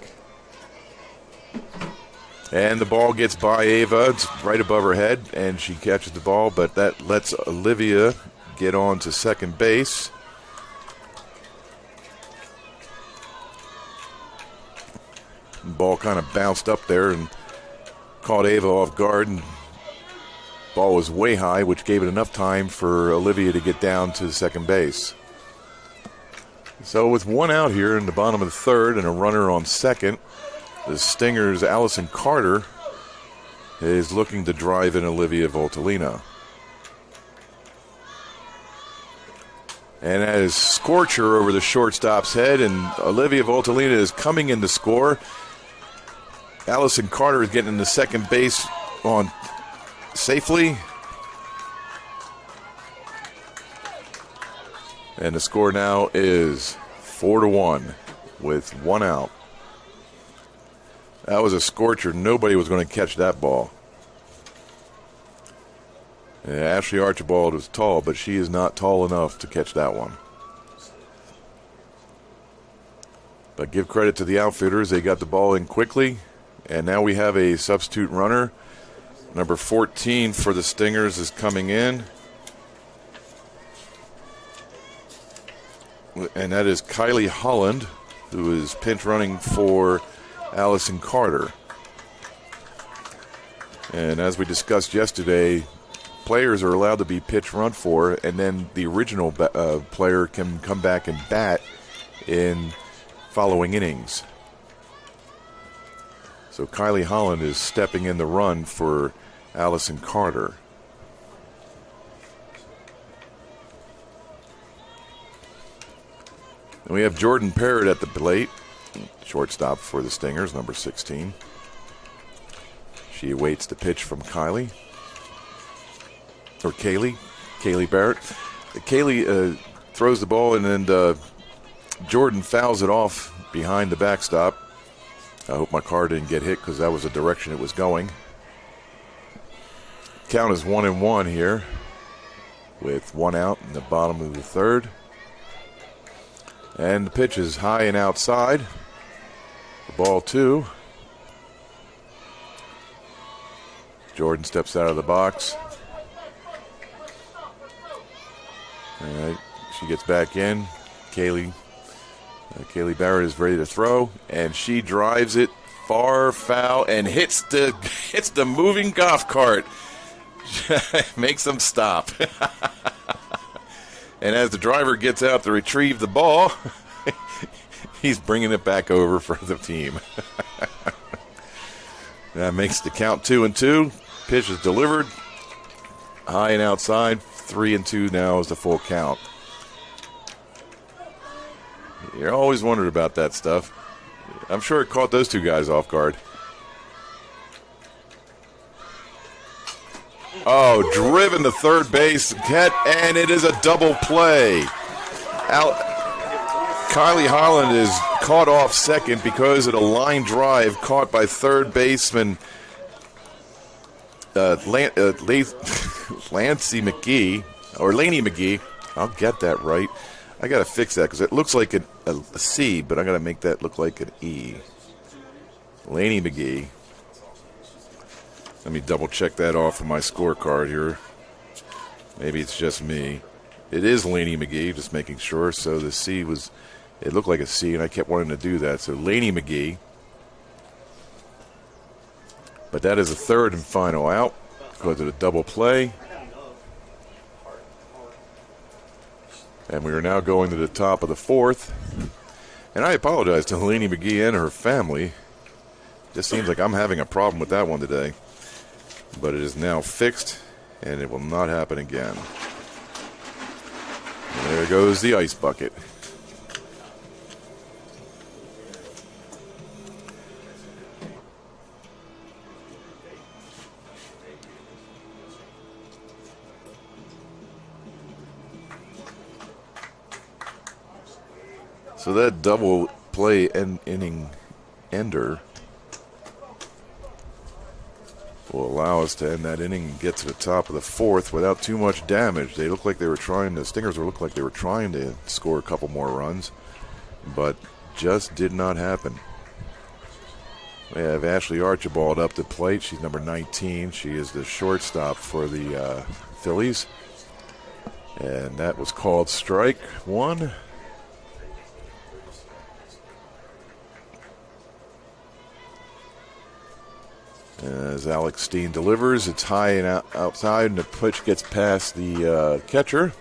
Speaker 1: And the ball gets by Ava. It's right above her head, and she catches the ball, but that lets Olivia get on to second base. The ball kind of bounced up there and caught Ava off guard. And ball was way high, which gave it enough time for Olivia to get down to second base. So with one out here in the bottom of the 3rd and a runner on second, the Stingers' Allison Carter is looking to drive in Olivia Voltalina. And that is Scorcher over the shortstop's head, and Olivia Voltalina is coming in to score. Allison Carter is getting into second base on safely. And the score now is 4-1 with 1 out. That was a scorcher. Nobody was going to catch that ball. Yeah, Ashley Archibald was tall, but she is not tall enough to catch that one. But give credit to the outfielders. They got the ball in quickly. And now we have a substitute runner. Number 14 for the Stingers is coming in. And that is Kylie Holland, who is pinch running for Allison Carter. And as we discussed yesterday, players are allowed to be pitch run for, and then the original player can come back and bat in following innings. So Kylie Holland is stepping in the run for Allison Carter. And we have Jordan Parrott at the plate, shortstop for the Stingers, number 16. She awaits the pitch from Kylie. Or Kaylee Barrett. Kaylee throws the ball, and then Jordan fouls it off behind the backstop. I hope my car didn't get hit because that was the direction it was going. Count is 1-1 here with 1 out in the bottom of the third. And the pitch is high and outside. The ball 2. Jordan steps out of the box. All right, she gets back in. Kaylee Barrett is ready to throw, and she drives it far foul and hits the moving golf cart. Makes them stop. And as the driver gets out to retrieve the ball, he's bringing it back over for the team. That makes the count 2-2. Pitch is delivered. High and outside. 3-2 now is the full count. You're always wondering about that stuff. I'm sure it caught those two guys off guard. Oh, driven to third base, and it is a double play. Kylie Holland is caught off second because of a line drive caught by third baseman Laney McGee. I'll get that right. I got to fix that because it looks like a C, but I got to make that look like an E. Laney McGee. Let me double check that off of my scorecard here. Maybe it's just me. It is Laney McGee, just making sure. So the C was, it looked like a C, and I kept wanting to do that. So Laney McGee. But that is a third and final out because of the double play. And we are now going to the top of the fourth. And I apologize to Laney McGee and her family. Just seems like I'm having a problem with that one today. But it is now fixed, and it will not happen again. And there goes the ice bucket. So that double play inning ender will allow us to end that inning and get to the top of the fourth without too much damage. They look like they were trying, the Stingers looked like they were trying to score a couple more runs, but just did not happen. We have Ashley Archibald up to plate. She's number 19. She is the shortstop for the Phillies. And that was called strike one. As Alex Steen delivers, it's high and outside, and the pitch gets past the catcher,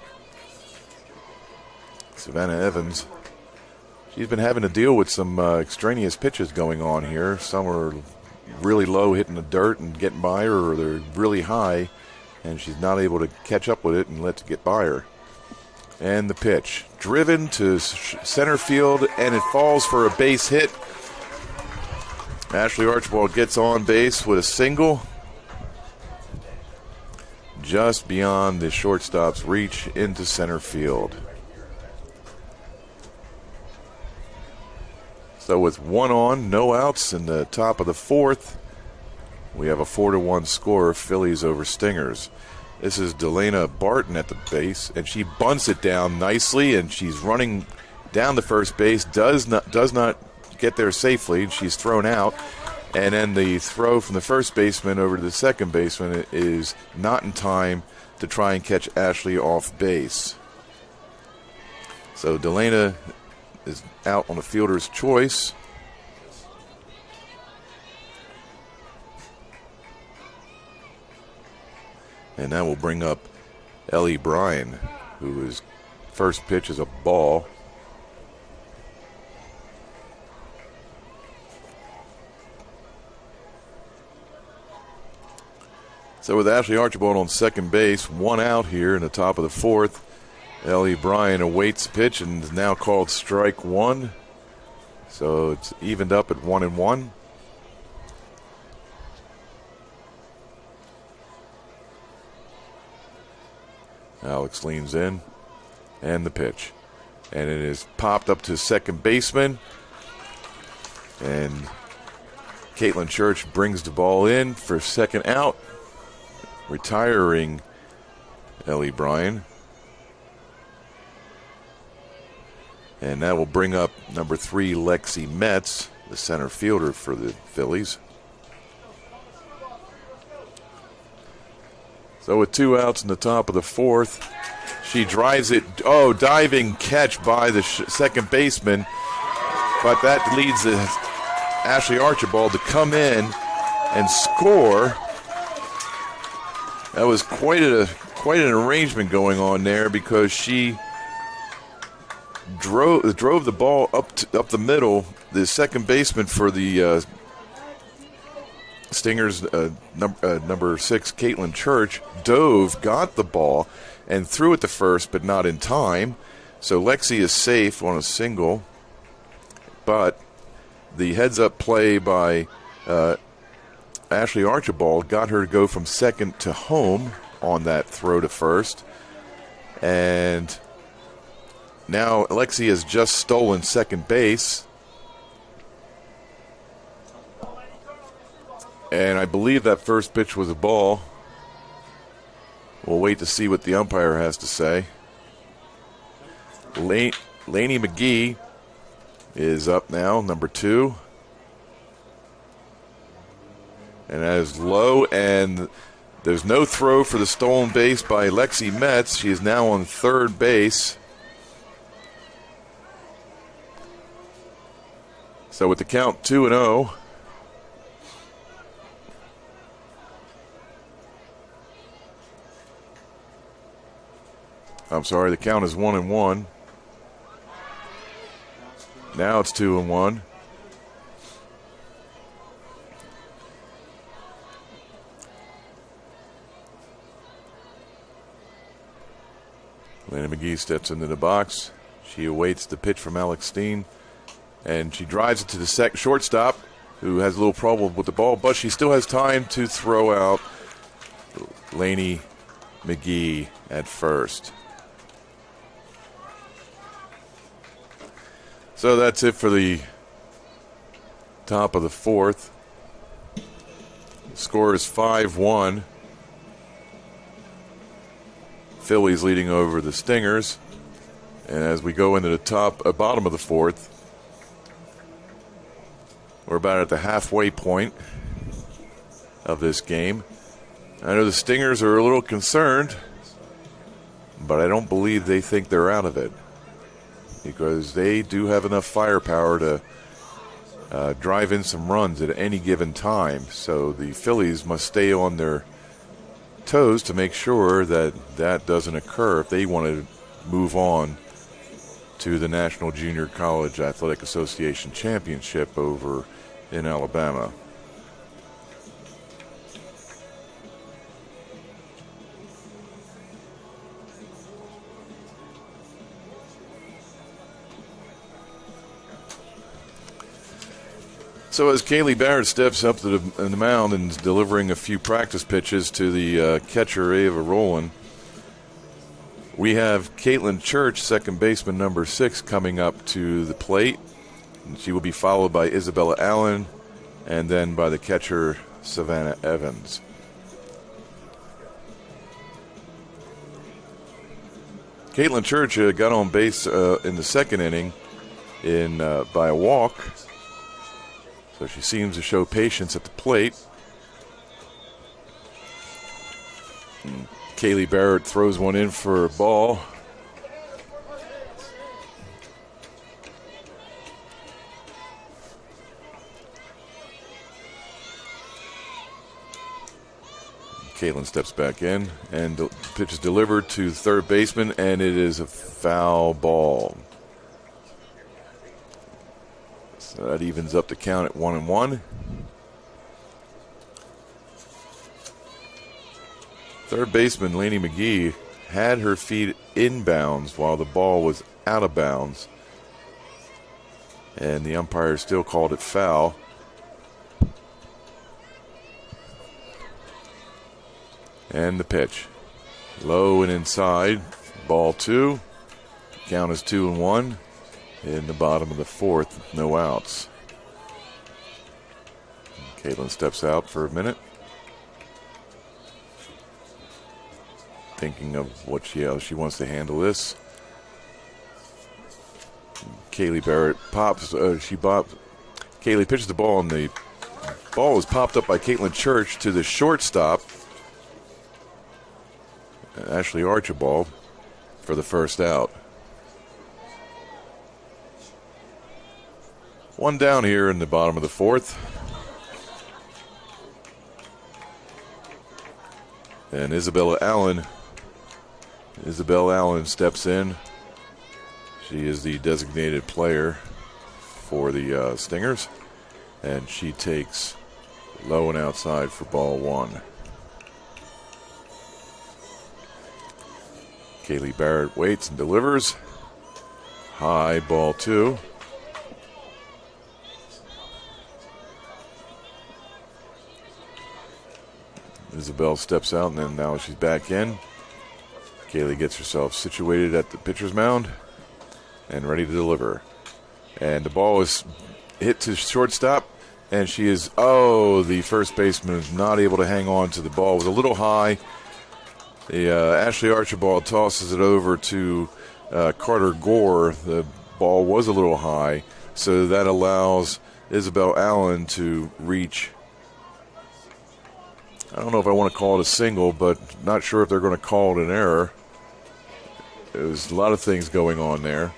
Speaker 1: Savannah Evans. She's been having to deal with some extraneous pitches going on here. Some are really low, hitting the dirt and getting by her, or they're really high, and she's not able to catch up with it and let it get by her. And the pitch. Driven to center field, and it falls for a base hit. Ashley Archibald gets on base with a single. Just beyond the shortstop's reach into center field. So with one on, no outs in the top of the fourth, we have a 4-1 score, Phillies over Stingers. This is Delana Barton at the base, and she bunts it down nicely, and she's running down the first base, does not get there safely, and she's thrown out. And then the throw from the first baseman over to the second baseman is not in time to try and catch Ashley off base. So Delana is out on the fielder's choice. And that will bring up Ellie Bryan, whose first pitch is a ball. So with Ashley Archibald on second base, one out here in the top of the fourth, Ellie Bryan awaits pitch and is now called strike one. So it's evened up at 1-1. Alex leans in, and the pitch. And it is popped up to second baseman. And Caitlin Church brings the ball in for second out, retiring Ellie Bryan. And that will bring up number 3, Lexi Metz, the center fielder for the Phillies. So with 2 outs in the top of the fourth, she drives it. Oh, diving catch by the second baseman. But that leads Ashley Archibald to come in and score. That was quite an arrangement going on there, because she drove the ball up the middle. The second baseman for the Stingers, number 6, Caitlin Church, dove, got the ball, and threw it to first, but not in time. So Lexi is safe on a single, but the heads-up play by Ashley Archibald got her to go from second to home on that throw to first. And now Lexi has just stolen second base. And I believe that first pitch was a ball. We'll wait to see what the umpire has to say. Lainey McGee is up now, number 2. And that is low, and there's no throw for the stolen base by Lexi Metz. She is now on third base. So with the count 2-0. I'm sorry, the count is 1-1. Now it's 2-1. Lana McGee steps into the box. She awaits the pitch from Alex Steen, and she drives it to the shortstop, who has a little problem with the ball, but she still has time to throw out Lainey McGee at first. So that's it for the top of the fourth. The score is 5-1. Phillies leading over the Stingers. And as we go into the bottom of the fourth, we're about at the halfway point of this game. I know the Stingers are a little concerned, but I don't believe they think they're out of it, because they do have enough firepower to drive in some runs at any given time. So the Phillies must stay on their toes to make sure that that doesn't occur if they want to move on to the National Junior College Athletic Association Championship over in Alabama. So as Kaylee Barrett steps up to the mound and is delivering a few practice pitches to the catcher, Ava Rowland, we have Caitlin Church, second baseman number 6, coming up to the plate. And she will be followed by Isabella Allen and then by the catcher, Savannah Evans. Caitlin Church got on base in the second inning by a walk. So she seems to show patience at the plate. And Kaylee Barrett throws one in for a ball. Caitlin steps back in, and the pitch is delivered to third baseman, and it is a foul ball. So that evens up the count at 1-1. Third baseman Lainey McGee had her feet inbounds while the ball was out of bounds, and the umpire still called it foul. And the pitch. Low and inside. Ball 2. Count is 2-1. In the bottom of the fourth, no outs. Caitlin steps out for a minute, thinking of how she wants to handle this. Kaylee Barrett Kaylee pitches the ball, and the ball was popped up by Caitlin Church to the shortstop, Ashley Archibald, for the first out. One down here in the bottom of the fourth. And Isabella Allen steps in. She is the designated player for the Stingers. And she takes low and outside for ball 1. Kaylee Barrett waits and delivers. High, ball 2. Isabel steps out, and then now she's back in. Kaylee gets herself situated at the pitcher's mound and ready to deliver. And the ball is hit to shortstop, and the first baseman is not able to hang on to the ball. It was a little high. The Ashley Archibald tosses it over to Carter Gore. The ball was a little high, so that allows Isabel Allen to reach. I don't know if I want to call it a single, but not sure if they're going to call it an error. There's a lot of things going on there.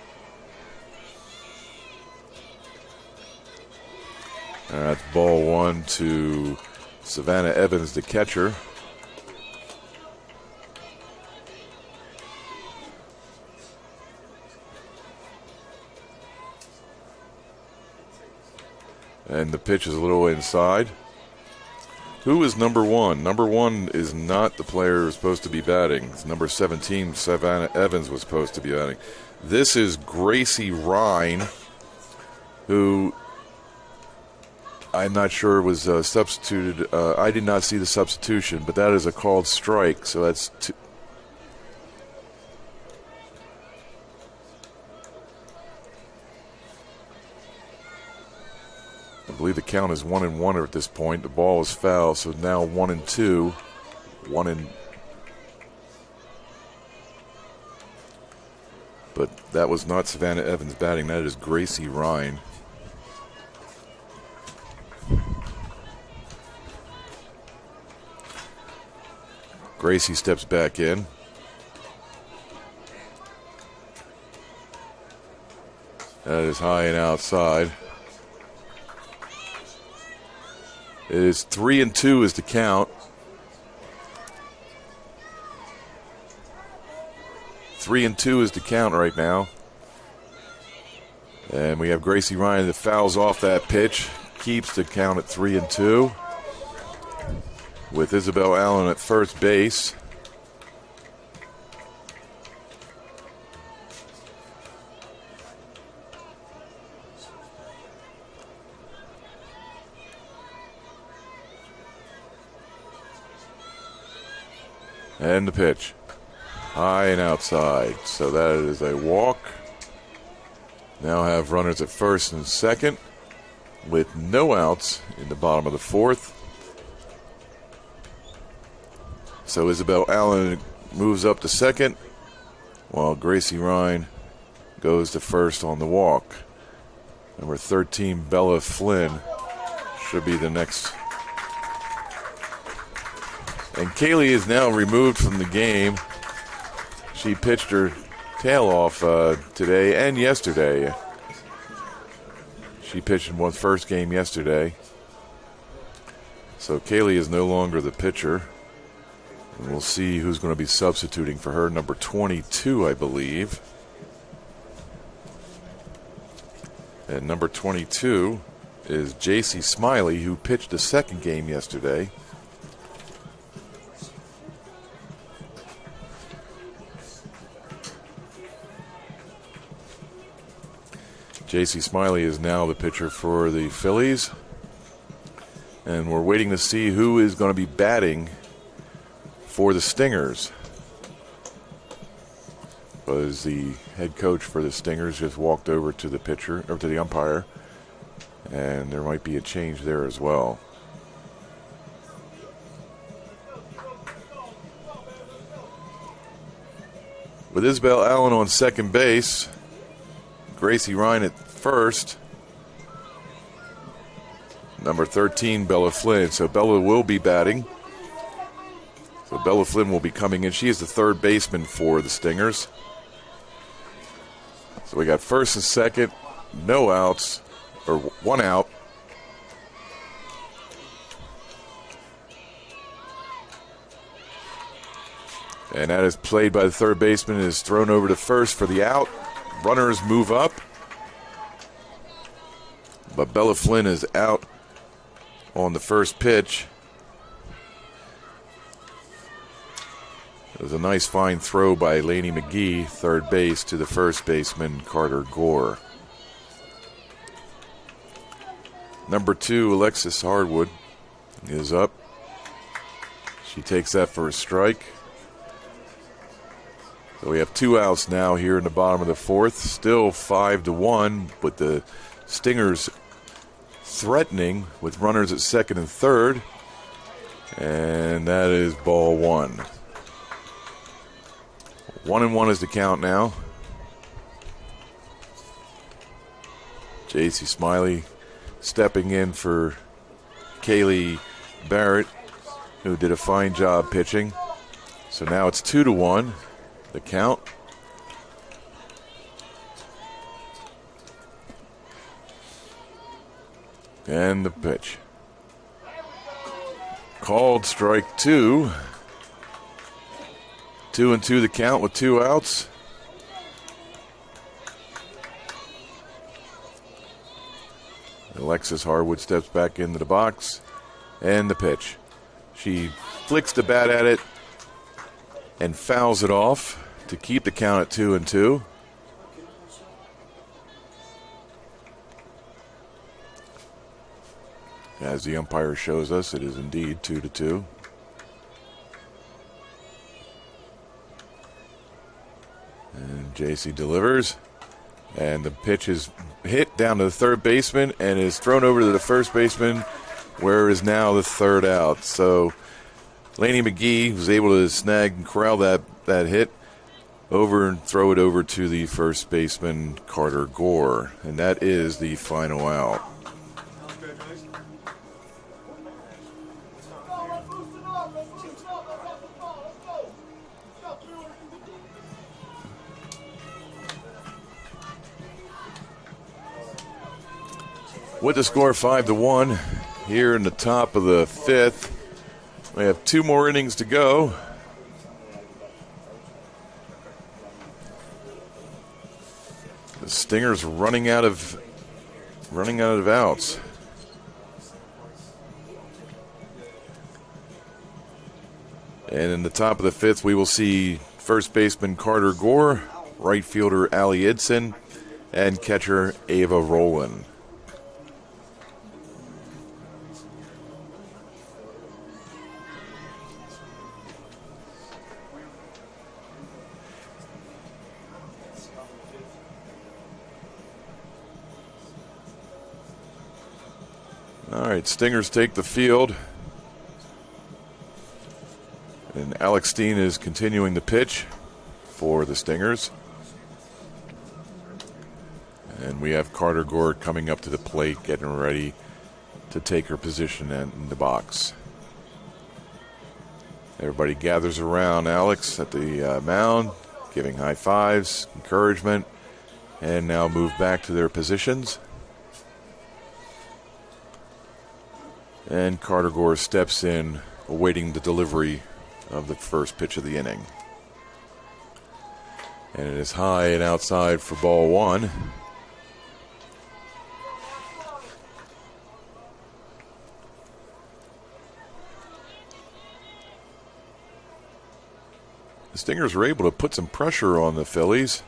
Speaker 1: That's ball 1 to Savannah Evans, the catcher. And the pitch is a little inside. Who is number 1? Number 1 is not the player who's supposed to be batting. It's number 17, Savannah Evans, was supposed to be batting. This is Gracie Ryan, who I'm not sure was substituted. I did not see the substitution, but that is a called strike, so that's two. I believe the count is 1-1 at this point. The ball is foul, so now 1-2. But that was not Savannah Evans batting. That is Gracie Ryan. Gracie steps back in. That is high and outside. It is 3-2 is the count. 3-2 is the count right now. And we have Gracie Ryan that fouls off that pitch. Keeps the count at 3-2. With Isabel Allen at first base. And the pitch. High and outside. So that is a walk. Now have runners at first and second with no outs in the bottom of the fourth. So Isabel Allen moves up to second while Gracie Ryan goes to first on the walk. Number 13, Bella Flynn, should be the next. And Kaylee is now removed from the game. She pitched her tail off today and yesterday. She pitched in one first game yesterday. So Kaylee is no longer the pitcher. And we'll see who's going to be substituting for her. Number 22, I believe. And number 22 is J.C. Smiley, who pitched the second game yesterday. J.C. Smiley is now the pitcher for the Phillies. And we're waiting to see who is going to be batting for the Stingers. Because the head coach for the Stingers just walked over to the pitcher, or to the umpire. And there might be a change there as well. With Isabel Allen on second base, Gracie Ryan at first, number 13, Bella Flynn. So Bella will be batting. So Bella Flynn will be coming in. She is the third baseman for the Stingers. So we got first and second, no outs, or one out. And that is played by the third baseman, is thrown over to first for the out. Runners move up. But Bella Flynn is out on the first pitch. It was a nice fine throw by Lainey McGee, third base, to the first baseman, Carter Gore. Number 2, Alexis Hardwood, is up. She takes that for a strike. So we have 2 outs now here in the bottom of the fourth. Still 5-1, with the Stingers threatening with runners at second and third. And that is ball one. 1-1 is the count now. J.C. Smiley stepping in for Kaylee Barrett, who did a fine job pitching. So now it's 2-1. The count. And the pitch. Called strike 2. 2-2 the count with 2 outs. Alexis Harwood steps back into the box. And the pitch. She flicks the bat at it and fouls it off to keep the count at 2-2. As the umpire shows us, it is indeed 2-2. And JC delivers. And the pitch is hit down to the third baseman and is thrown over to the first baseman, where is now the third out. So Lainey McGee was able to snag and corral that hit over and throw it over to the first baseman, Carter Gore. And that is the final out. With the score 5-1 here in the top of the fifth. We have 2 more innings to go. The Stingers running out of outs. And in the top of the fifth, we will see first baseman Carter Gore, right fielder Allie Idson, and catcher Ava Rowland. All right, Stingers take the field. And Alex Steen is continuing the pitch for the Stingers. And we have Carter Gore coming up to the plate, getting ready to take her position in the box. Everybody gathers around Alex at the mound, giving high fives, encouragement, and now move back to their positions. And Carter Gore steps in, awaiting the delivery of the first pitch of the inning. And it is high and outside for ball one. The Stingers were able to put some pressure on the Phillies,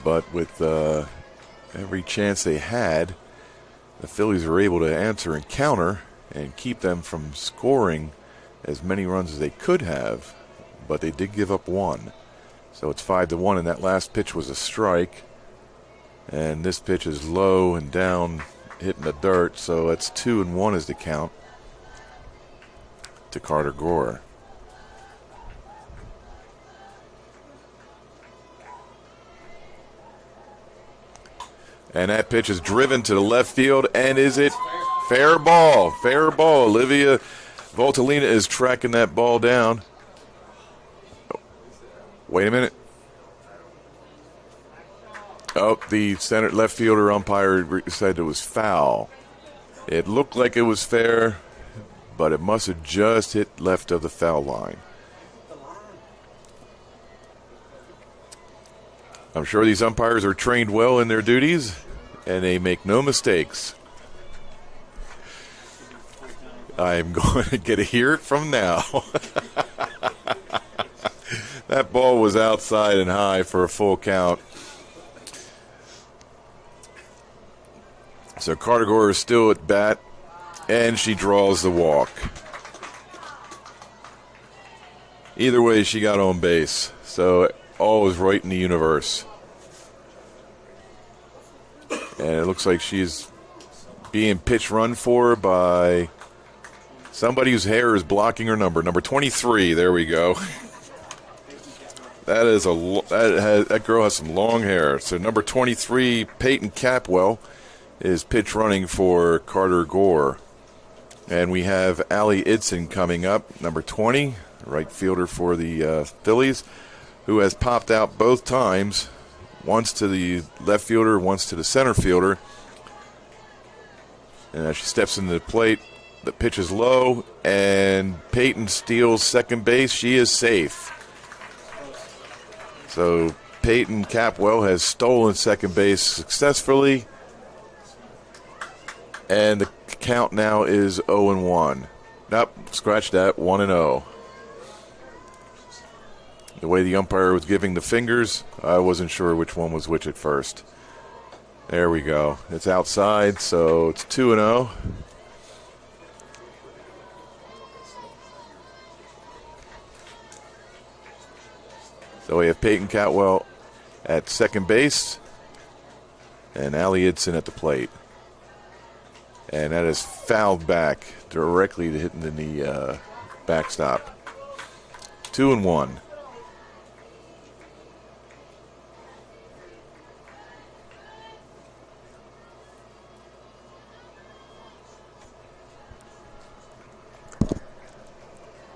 Speaker 1: but with every chance they had, the Phillies were able to answer and counter and keep them from scoring as many runs as they could have, but they did give up one. So it's 5-1, and that last pitch was a strike. And this pitch is low and down, hitting the dirt, so it's 2-1 is the count to Carter Gore. And that pitch is driven to the left field, and is it fair ball? Fair ball. Olivia Voltalina is tracking that ball down. Oh, wait a minute. Oh, the center left fielder umpire said it was foul. It looked like it was fair, but it must have just hit left of the foul line. I'm sure these umpires are trained well in their duties, and they make no mistakes. I'm going to get to hear it from now. That ball was outside and high for a full count. So Carter Gore is still at bat, and she draws the walk. Either way, she got on base. So all is right in the universe. And it looks like she's being pitch run for by somebody whose hair is blocking her number. Number 23, there we go. That girl has some long hair. So number 23, Peyton Capwell, is pitch running for Carter Gore. And we have Allie Idson coming up, number 20, right fielder for the Phillies, who has popped out both times, once to the left fielder, once to the center fielder. And as she steps into the plate, the pitch is low, and Peyton steals second base. She is safe. So Peyton Capwell has stolen second base successfully, and the count now is 0-1. Nope, scratch that, 1-0. The way the umpire was giving the fingers, I wasn't sure which one was which at first. There we go. It's outside, so it's 2-0. So we have Peyton Catwell at second base and Allie Idson at the plate. And that is fouled back directly to hitting the backstop. 2-1.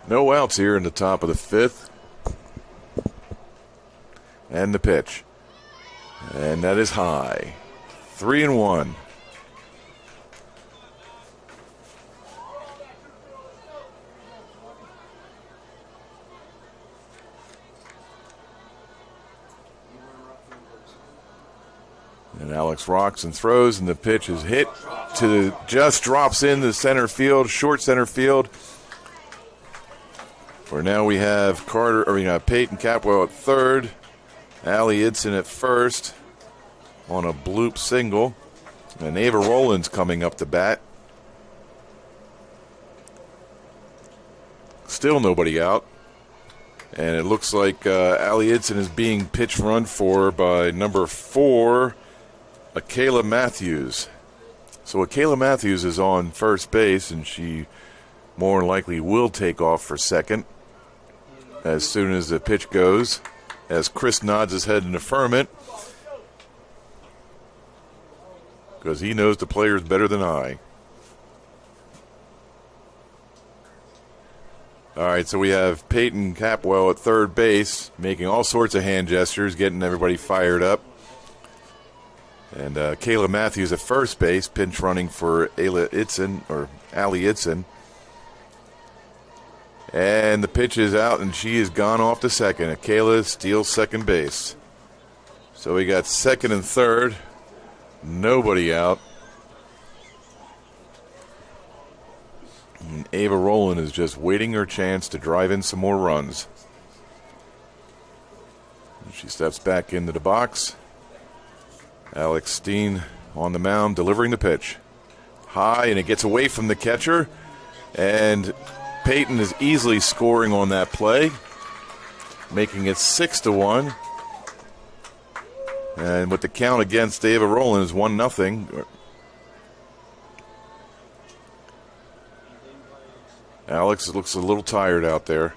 Speaker 1: No outs here in the top of the fifth. And the pitch. And that is high. 3-1. And Alex rocks and throws, and the pitch is hit to just drops in the center field, short center field. Where now we have Peyton Capwell at third, Allie Idson at first on a bloop single, and Ava Rowland's coming up to bat. Still nobody out. And it looks like Allie Idson is being pitch run for by number 4, Akayla Matthews. So Kayla Matthews is on first base, and she more than likely will take off for second as soon as the pitch goes, as Chris nods his head in affirmation, because he knows the players better than I. All right, so we have Peyton Capwell at third base, making all sorts of hand gestures, getting everybody fired up. And Kayla Matthews at first base, pinch running for Allie Itzen. And the pitch is out, and she has gone off to second. Kayla steals second base. So we got second and third. Nobody out. And Ava Rowland is just waiting her chance to drive in some more runs. She steps back into the box. Alex Steen on the mound, delivering the pitch. High, and it gets away from the catcher. And Peyton is easily scoring on that play, making it 6-1. And with the count against Ava Rowland is 1-0. Alex looks a little tired out there.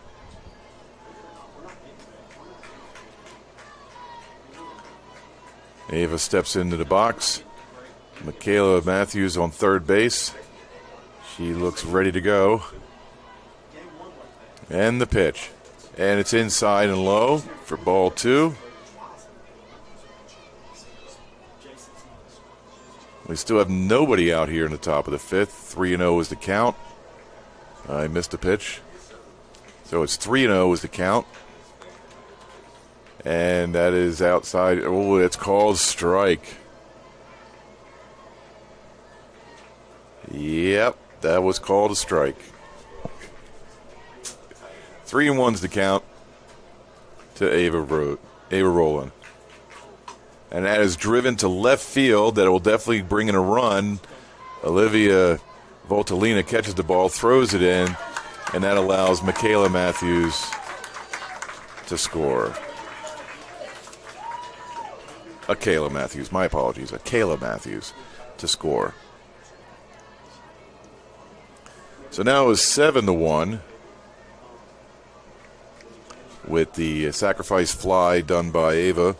Speaker 1: Ava steps into the box. Michaela Matthews on third base. She looks ready to go. And the pitch. And it's inside and low for ball 2. We still have nobody out here in the top of the 5th. 3-0 is the count. I missed a pitch. So it's 3-0 is the count. And that is outside. Oh, it's called strike. Yep, that was called a strike. 3-1's the count to Ava Rowland. And that is driven to left field. That will definitely bring in a run. Olivia Voltalina catches the ball, throws it in, and that allows Michaela Matthews to score. Kayla Matthews, my apologies. Kayla Matthews to score. So now it's 7-1 with the sacrifice fly done by Ava.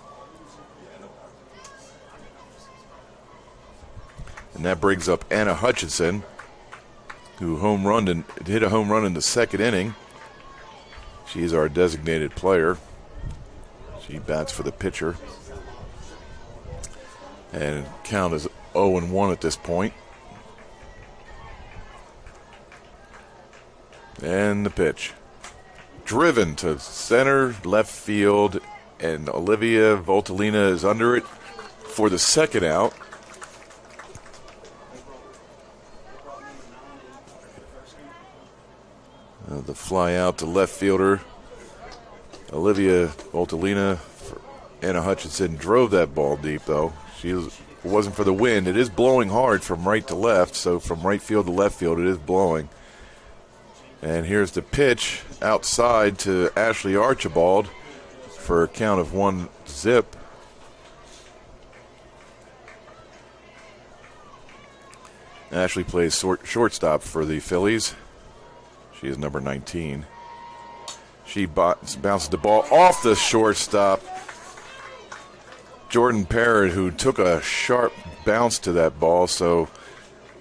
Speaker 1: And that brings up Anna Hutchinson, who hit a home run in the second inning. She's our designated player. She bats for the pitcher. And count is 0-1 at this point. And the pitch. Driven to center, left field, and Olivia Voltalina is under it for the second out. The fly out to left fielder. Olivia Voltalina. Anna Hutchinson drove that ball deep, though. It wasn't for the wind. It is blowing hard from right to left, so from right field to left field it is blowing. And here's the pitch outside to Ashley Archibald for a count of 1-0. Ashley plays shortstop for the Phillies. She is number 19. She bounces the ball off the shortstop. Jordan Parrott, who took a sharp bounce to that ball, so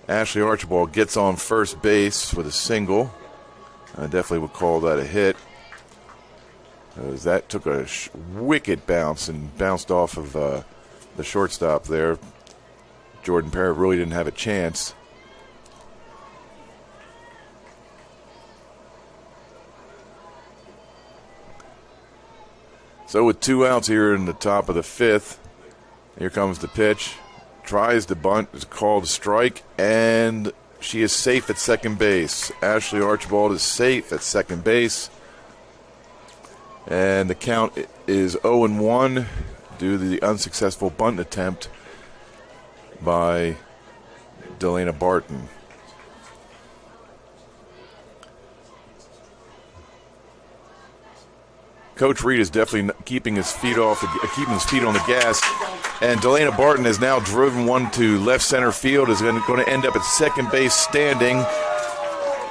Speaker 1: Ashley Archibald gets on first base with a single. I definitely would call that a hit, as that took a wicked bounce and bounced off of the shortstop there. Jordan Parrott really didn't have a chance. So with 2 outs here in the top of the 5th, here comes the pitch. Tries to bunt, is called a strike, and she is safe at second base. Ashley Archibald is safe at second base. And the count is 0-1 due to the unsuccessful bunt attempt by Delana Barton. Coach Reed is definitely keeping his feet on the gas. And Delana Barton has now driven one to left center field, is going to end up at second base standing,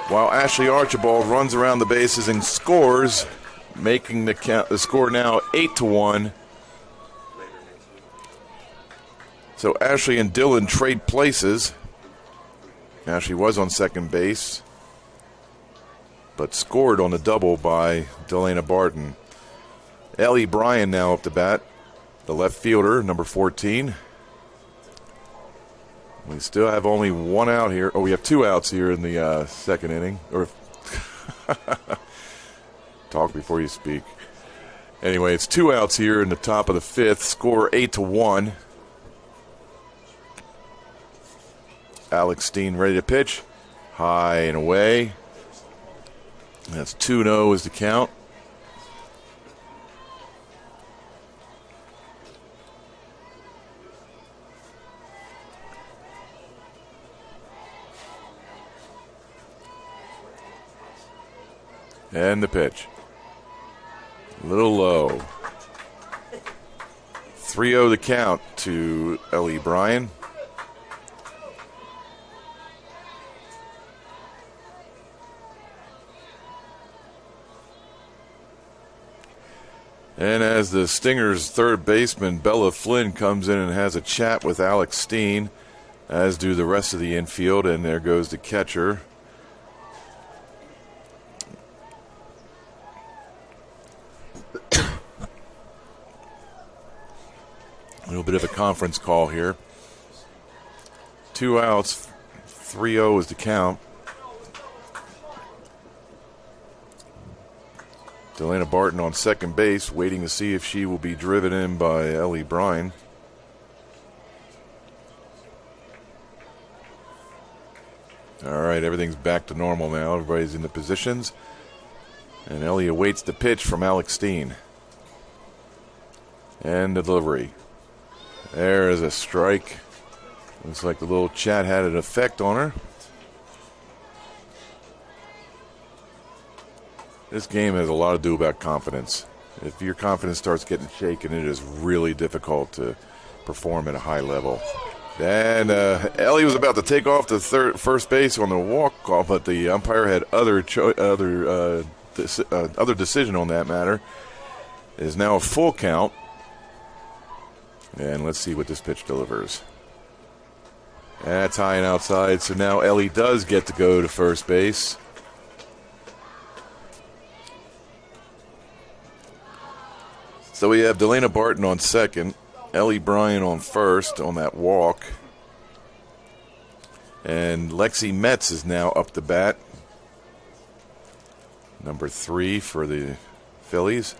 Speaker 1: while Ashley Archibald runs around the bases and scores, making the score now 8-1. So Ashley and Dylan trade places. Ashley was on second base, but scored on a double by Delana Barton. Ellie Bryan now up to bat, the left fielder, number 14. We still have only one out here. Oh, we have 2 outs here in the second inning. Or talk before you speak. Anyway, it's 2 outs here in the top of the 5th. Score 8-1. Alex Steen ready to pitch. High and away. That's 2-0 is the count. And the pitch. A little low. 3-0 the count to Ellie Bryan. And as the Stingers' third baseman, Bella Flynn, comes in and has a chat with Alex Steen, as do the rest of the infield, and there goes the catcher. A little bit of a conference call here. 2 outs, 3-0 is the count. Delana Barton on second base, waiting to see if she will be driven in by Ellie Bryan. All right, everything's back to normal now. Everybody's in the positions. And Ellie awaits the pitch from Alex Steen. And the delivery. There is a strike. Looks like the little chat had an effect on her. This game has a lot to do about confidence. If your confidence starts getting shaken, it is really difficult to perform at a high level. And Ellie was about to take off to first base on the walk call, but the umpire had other decision on that matter. It is now a full count. And let's see what this pitch delivers. That's high and outside, so now Ellie does get to go to first base. So we have Delana Barton on second, Ellie Bryan on first on that walk. And Lexi Metz is now up to bat. Number 3 for the Phillies.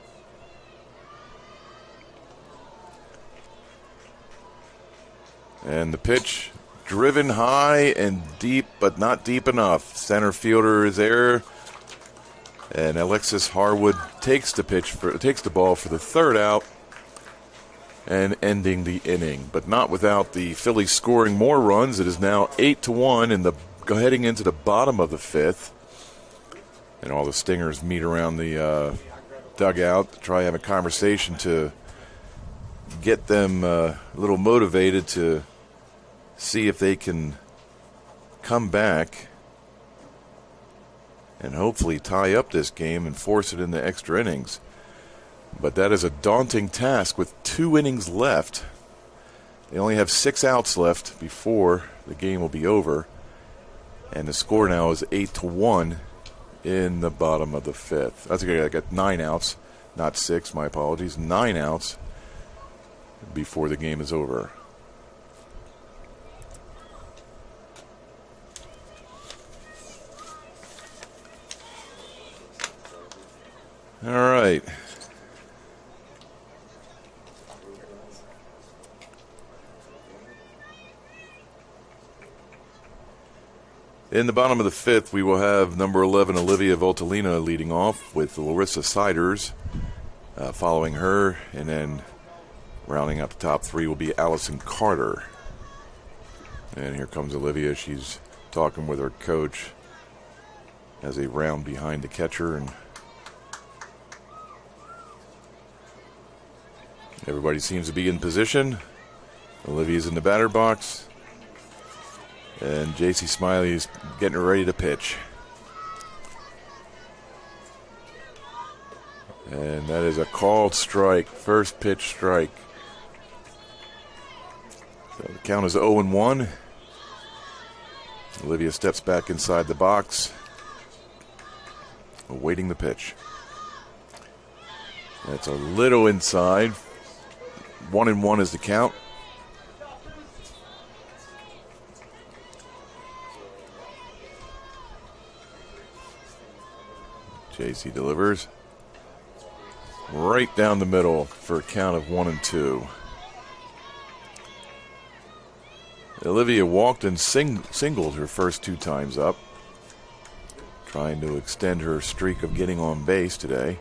Speaker 1: And the pitch driven high and deep, but not deep enough. Center fielder is there. And Alexis Harwood takes the ball for the third out and ending the inning, but not without the Phillies scoring more runs. It is now 8-1 and heading into the bottom of the 5th. And all the Stingers meet around the dugout to try to have a conversation to get them a little motivated to see if they can come back and hopefully tie up this game and force it into extra innings. But that is a daunting task with 2 innings left. They only have 6 outs left before the game will be over. And the score now is 8-1 in the bottom of the 5th. That's okay, I got 9 outs, not 6, my apologies. 9 outs before the game is over. All right. In the bottom of the 5th, we will have number 11, Olivia Voltalina, leading off with Larissa Siders following her. And then rounding out the top 3 will be Allison Carter. And here comes Olivia. She's talking with her coach as they round behind the catcher and Everybody seems to be in position. Olivia's in the batter box. And J.C. Smiley's getting ready to pitch. And that is a called strike. First pitch strike. So the count is 0-1. Olivia steps back inside the box, awaiting the pitch. That's a little inside. 1-1 is the count. JC delivers right down the middle for a count of 1-2. Olivia walked and singled her first 2 times up, trying to extend her streak of getting on base today.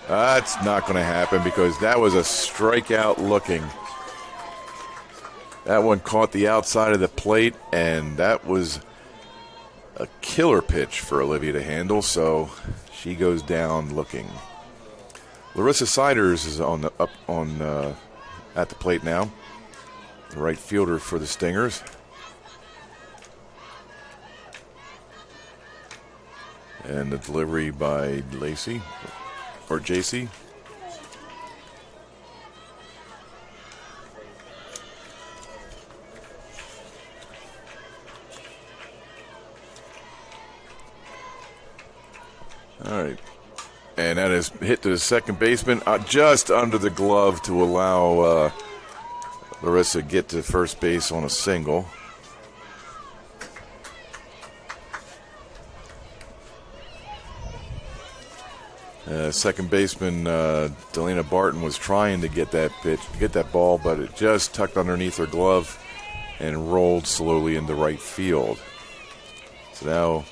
Speaker 1: That's not going to happen because that was a strikeout looking. That one caught the outside of the plate, and that was a killer pitch for Olivia to handle, so she goes down looking. Larissa Siders is at the plate now. The right fielder for the Stingers. And the delivery by Lacey, or JC. All right. And that is hit to the second baseman, just under the glove to allow Larissa get to first base on a single. Second baseman Delana Barton was trying to get that ball, but it just tucked underneath her glove and rolled slowly into right field. So now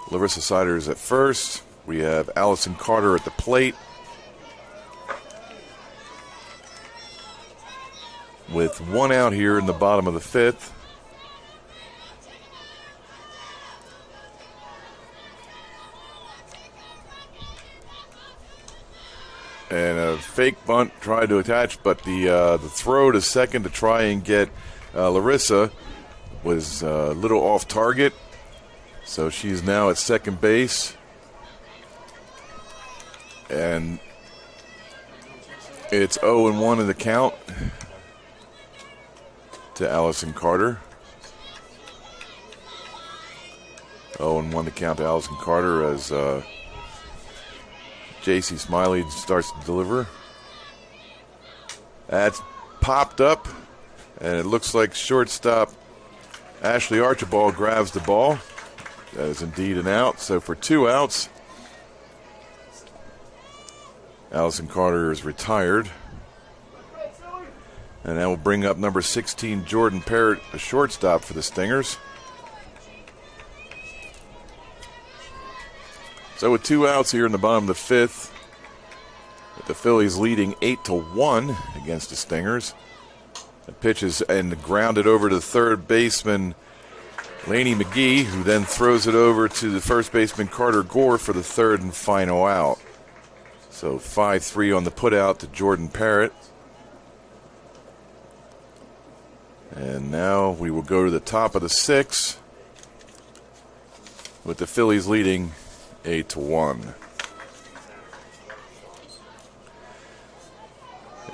Speaker 1: Larissa Siders at first. We have Allison Carter at the plate, with 1 out here in the bottom of the 5th. And a fake bunt tried to attach, but the throw to second to try and get Larissa was a little off target. So she's now at second base. And it's 0-1 in the count to Allison Carter. 0-1 the count to Allison Carter as J.C. Smiley starts to deliver. That's popped up, and it looks like shortstop Ashley Archibald grabs the ball. That is indeed an out. So for 2 outs, Allison Carter is retired. And that will bring up number 16, Jordan Parrott, a shortstop for the Stingers. So with 2 outs here in the bottom of the 5th, with the Phillies leading 8-1 against the Stingers. The pitch is and grounded over to third baseman Laney McGee, who then throws it over to the first baseman Carter Gore for the third and final out. So 5-3 on the putout to Jordan Parrott. And now we will go to the top of the 6th with the Phillies leading 8-1.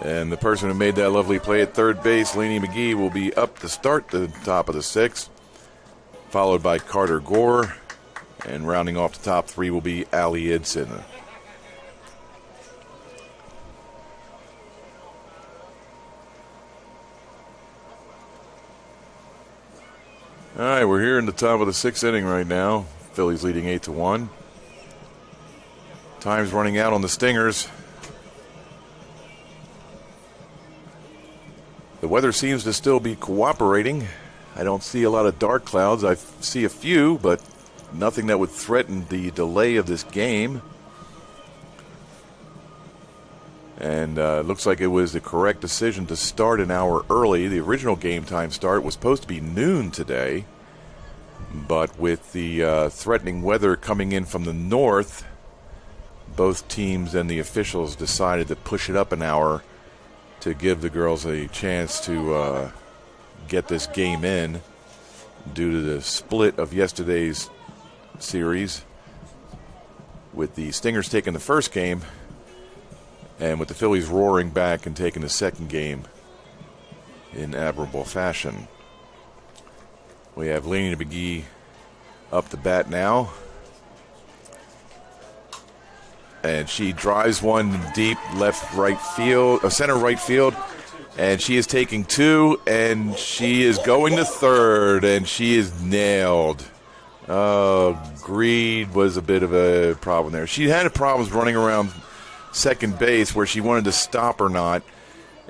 Speaker 1: And the person who made that lovely play at third base, Laney McGee, will be up to start the top of the 6th, followed by Carter Gore. And rounding off the top 3 will be Allie Idson. All right, we're here in the top of the 6th inning right now. Phillies leading 8-1. Time's running out on the Stingers. The weather seems to still be cooperating. I don't see a lot of dark clouds. I see a few, but nothing that would threaten the delay of this game. And it looks like it was the correct decision to start an hour early. The original game time start was supposed to be noon today. But with the threatening weather coming in from the north, both teams and the officials decided to push it up an hour to give the girls a chance to get this game in due to the split of yesterday's series, with the Stingers taking the first game and with the Phillies roaring back and taking the second game in admirable fashion. We have Lainey McGee up the bat now. And she drives one deep center right field. And she is taking two, and she is going to third, and she is nailed. Greed was a bit of a problem there. She had problems running around second base where she wanted to stop or not,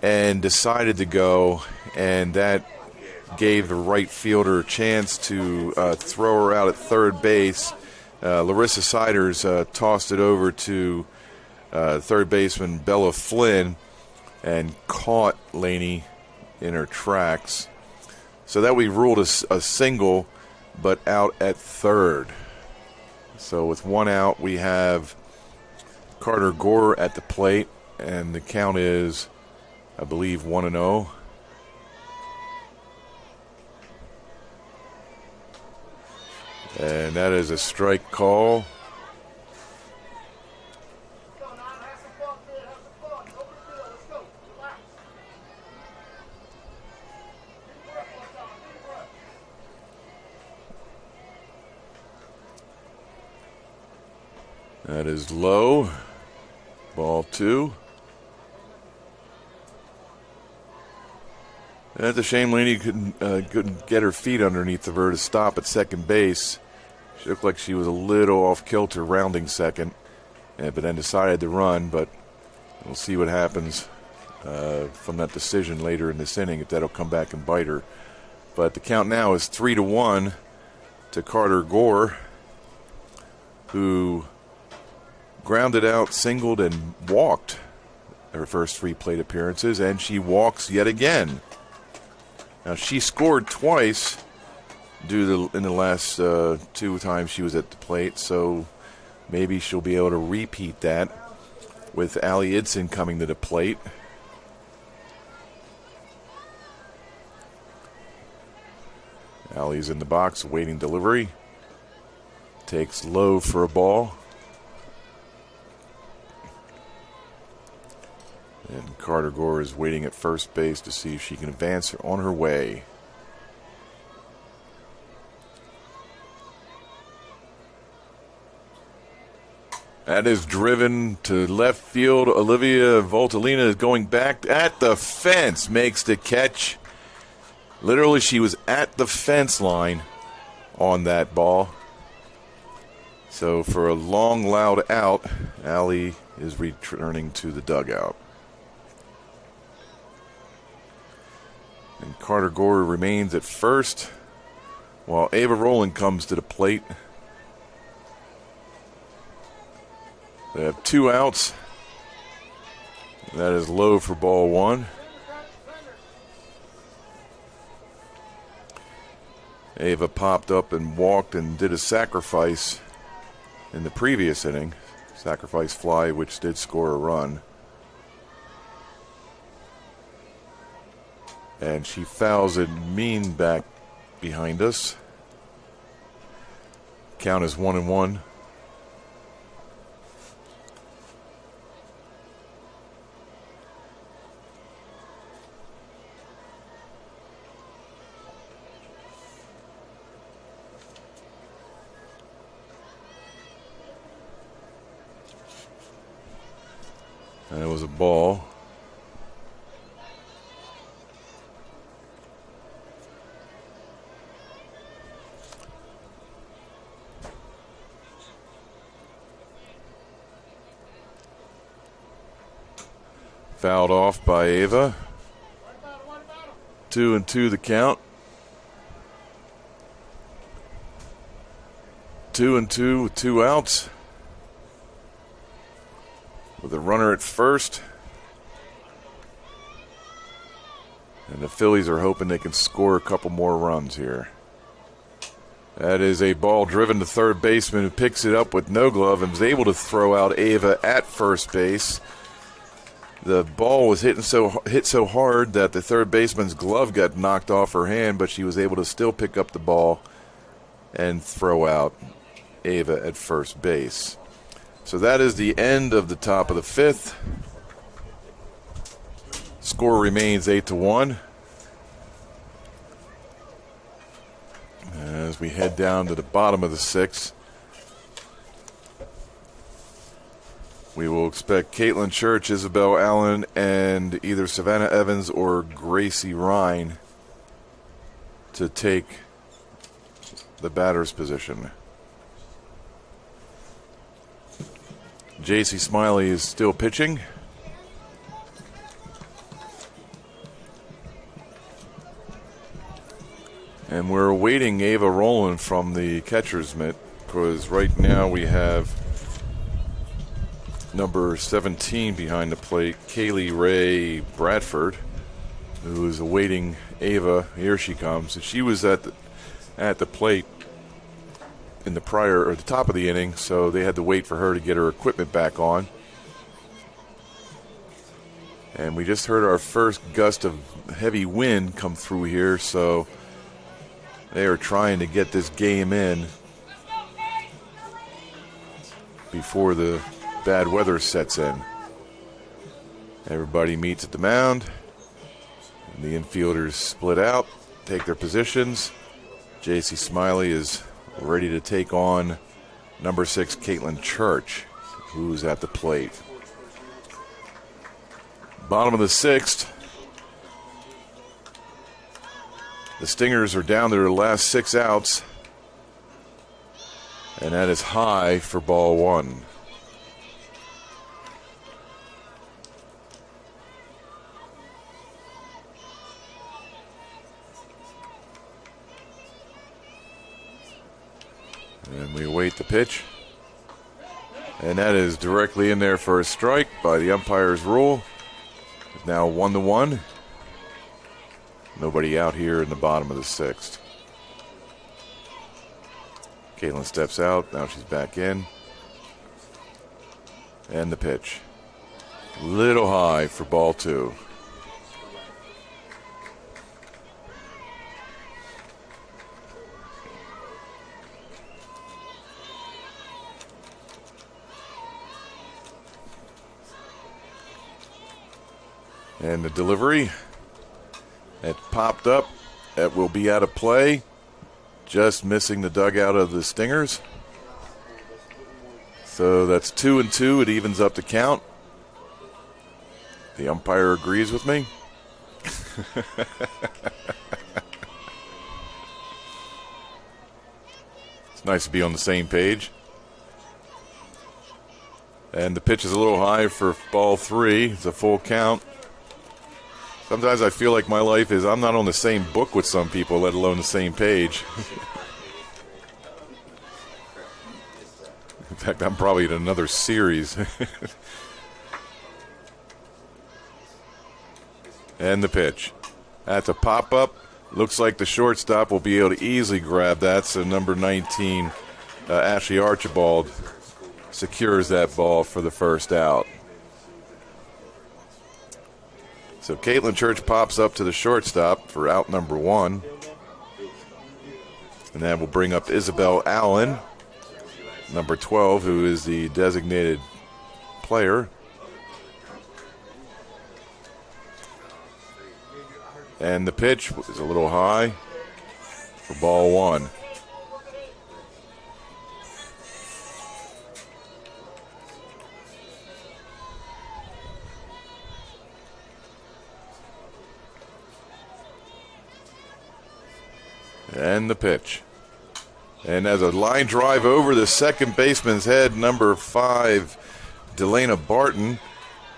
Speaker 1: and decided to go, and that gave the right fielder a chance to throw her out at third base. Larissa Siders tossed it over to third baseman Bella Flynn and caught Laney in her tracks. So that we ruled a single, but out at third. So with one out, we have Carter Gore at the plate, and the count is, I believe, 1-0. And that is a strike call. That is low. Ball 2. That's a shame Laney couldn't get her feet underneath of her to stop at second base. She looked like she was a little off kilter rounding second, but then decided to run. But we'll see what happens from that decision later in this inning, if that'll come back and bite her. But the count now is 3-1 to Carter Gore, who grounded out, singled, and walked her first 3 plate appearances, and she walks yet again. Now, she scored twice in the last 2 times she was at the plate, so maybe she'll be able to repeat that with Allie Idson coming to the plate. Allie's in the box awaiting delivery. Takes low for a ball. And Carter Gore is waiting at first base to see if she can advance on her way. That is driven to left field. Olivia Voltalina is going back at the fence, makes the catch. Literally, she was at the fence line on that ball. So for a long, loud out, Allie is returning to the dugout. And Carter Gore remains at first, while Ava Rowland comes to the plate. They have 2 outs. That is low for ball 1. Ava popped up and walked and did a sacrifice in the previous inning. Sacrifice fly, which did score a run. And she fouls it mean back behind us. Count is 1-1. And it was a ball. Fouled off by Ava. 2-2 the count. 2-2 with 2 outs. With a runner at first. And the Phillies are hoping they can score a couple more runs here. That is a ball driven to third baseman who picks it up with no glove and was able to throw out Ava at first base. The ball was hit so hard that the third baseman's glove got knocked off her hand, but she was able to still pick up the ball and throw out Ava at first base. So that is the end of the top of the fifth. Score remains 8-1. As we head down to the bottom of the sixth, we will expect Caitlin Church, Isabel Allen, and either Savannah Evans or Gracie Rhine to take the batter's position. JC Smiley is still pitching. And we're awaiting Ava Rowland from the catcher's mitt, because right now we have number 17 behind the plate, Kaylee Ray Bradford, who is awaiting Ava. Here she comes. And she was at the plate in the top of the inning, so they had to wait for her to get her equipment back on. And we just heard our first gust of heavy wind come through here, so they are trying to get this game in before the bad weather sets in. Everybody meets at the mound. And the infielders split out, take their positions. JC Smiley is ready to take on number 6, Caitlin Church, who's at the plate. Bottom of the sixth. The Stingers are down to their last 6 outs, and that is high for ball 1. And we await the pitch, and that is directly in there for a strike by the umpire's rule. It's now 1-1. Nobody out here in the bottom of the sixth. Caitlin steps out. Now she's back in. And the pitch. Little high for ball 2. And the delivery. It popped up. It will be out of play. Just missing the dugout of the Stingers. So that's 2-2. It evens up the count. The umpire agrees with me. It's nice to be on the same page. And the pitch is a little high for ball 3. It's a full count. Sometimes I feel like my life is I'm not on the same book with some people, let alone the same page. In fact, I'm probably in another series. And the pitch. That's a pop-up. Looks like the shortstop will be able to easily grab that. So number 19, Ashley Archibald, secures that ball for the first out. So Caitlin Church pops up to the shortstop for out number 1. And that will bring up Isabel Allen, number 12, who is the designated player. And the pitch is a little high for ball 1. And the pitch. And as a line drive over the second baseman's head, number 5, Delana Barton.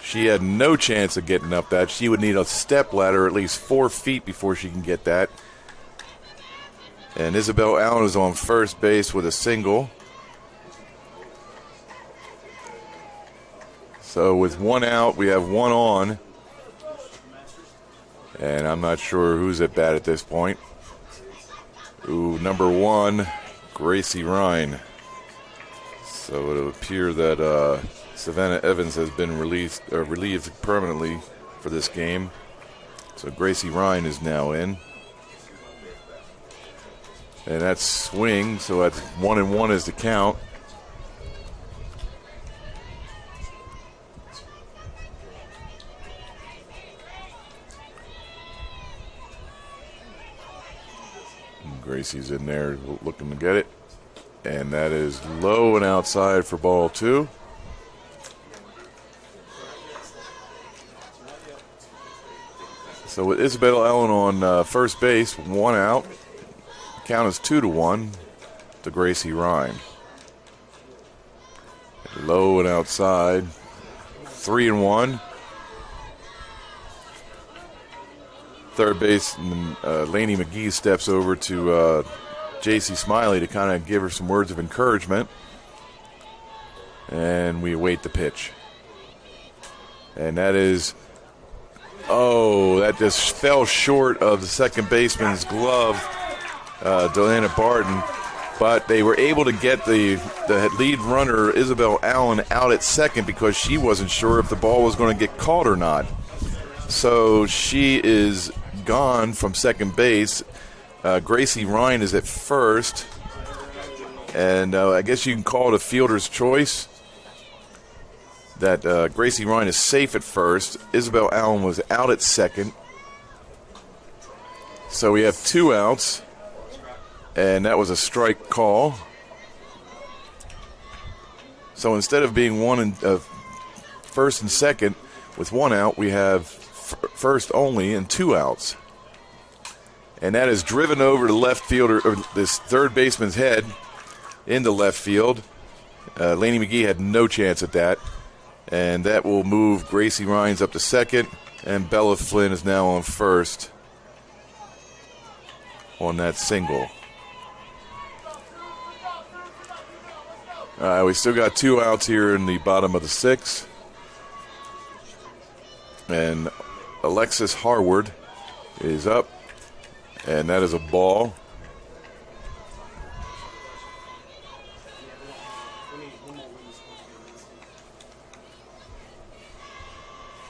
Speaker 1: She had no chance of getting up that. She would need a step ladder at least 4 feet before she can get that. And Isabel Allen is on first base with a single. So with 1 out, we have 1 on. And I'm not sure who's at bat at this point. Ooh, number 1 Gracie Ryan. So it would appear that Savannah Evans has been relieved permanently for this game. So Gracie Ryan is now in. And that's swing, so that's 1-1 is the count. And Gracie's in there looking to get it. And that is low and outside for ball 2. So with Isabel Allen on first base, 1 out. Count is 2-1 to Gracie Ryan. Low and outside, 3-1. Third baseman Laney McGee steps over to J.C. Smiley to kind of give her some words of encouragement. And we await the pitch. And that is, that just fell short of the second baseman's glove, Delana Barton. But they were able to get the lead runner, Isabel Allen, out at second because she wasn't sure if the ball was going to get caught or not. So she is gone from second base. Gracie Ryan is at first. And I guess you can call it a fielder's choice. That Gracie Ryan is safe at first. Isabel Allen was out at second. So we have 2 outs. And that was a strike call. So instead of being first and second with 1 out, we have first only and 2 outs. And that is driven over to left fielder, or this third baseman's head into left field. Laney McGee had no chance at that. And that will move Gracie Ryan's up to second. And Bella Flynn is now on first on that single. We still got 2 outs here in the bottom of the 6th. And Alexis Harward is up. And that is a ball.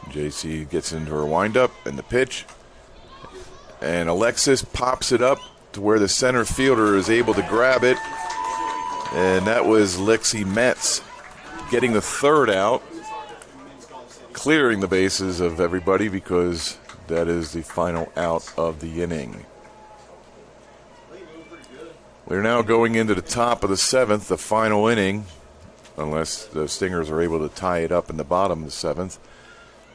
Speaker 1: JC gets into her windup and the pitch. And Alexis pops it up to where the center fielder is able to grab it. And that was Lexi Metz getting the 3rd out, clearing the bases of everybody because that is the final out of the inning. We're now going into the top of the 7th, the final inning, unless the Stingers are able to tie it up in the bottom of the 7th.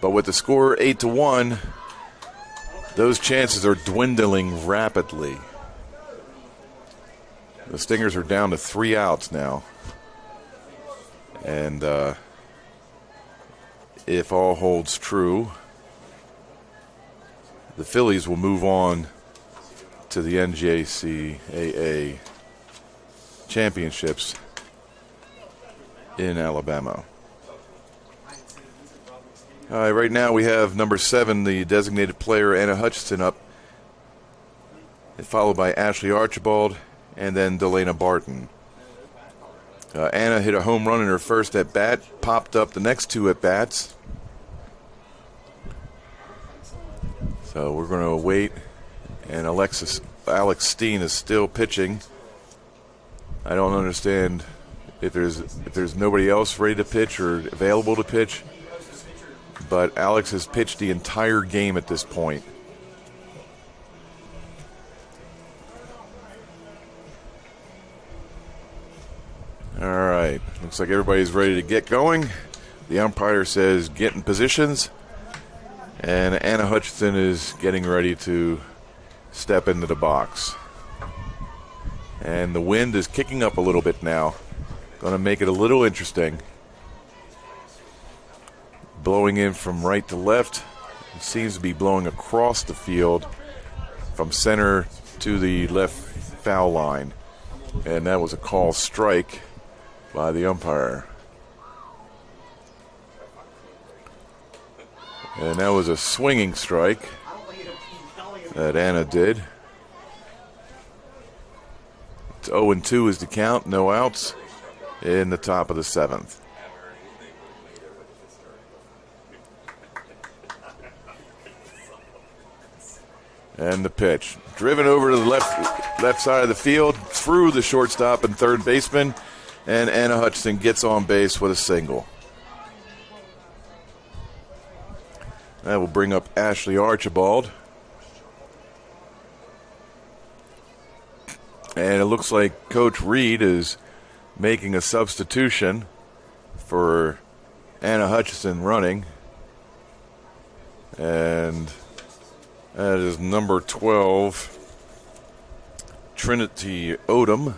Speaker 1: But with the score 8-1, those chances are dwindling rapidly. The Stingers are down to 3 outs now. And if all holds true, the Phillies will move on to the NJCAA championships in Alabama. Right now we have number 7, the designated player, Anna Hutchinson, up, followed by Ashley Archibald, and then Delana Barton. Anna hit a home run in her first at-bat, popped up the next 2 at-bats. So we're going to wait, and Alex Steen is still pitching. I don't understand if there's nobody else ready to pitch or available to pitch, but Alex has pitched the entire game at this point. All right, looks like everybody's ready to get going. The umpire says get in positions, and Anna Hutchinson is getting ready to step into the box. And the wind is kicking up a little bit now. Going to make it a little interesting. Blowing in from right to left. It seems to be blowing across the field from center to the left foul line. And that was a call strike by the umpire. And that was a swinging strike that Anna did. It's 0-2 is the count, no outs in the top of the 7th. And the pitch. Driven over to the left side of the field, through the shortstop and third baseman, and Anna Hutchinson gets on base with a single. That will bring up Ashley Archibald. And it looks like Coach Reed is making a substitution for Anna Hutchinson running. And that is number 12, Trinity Odom,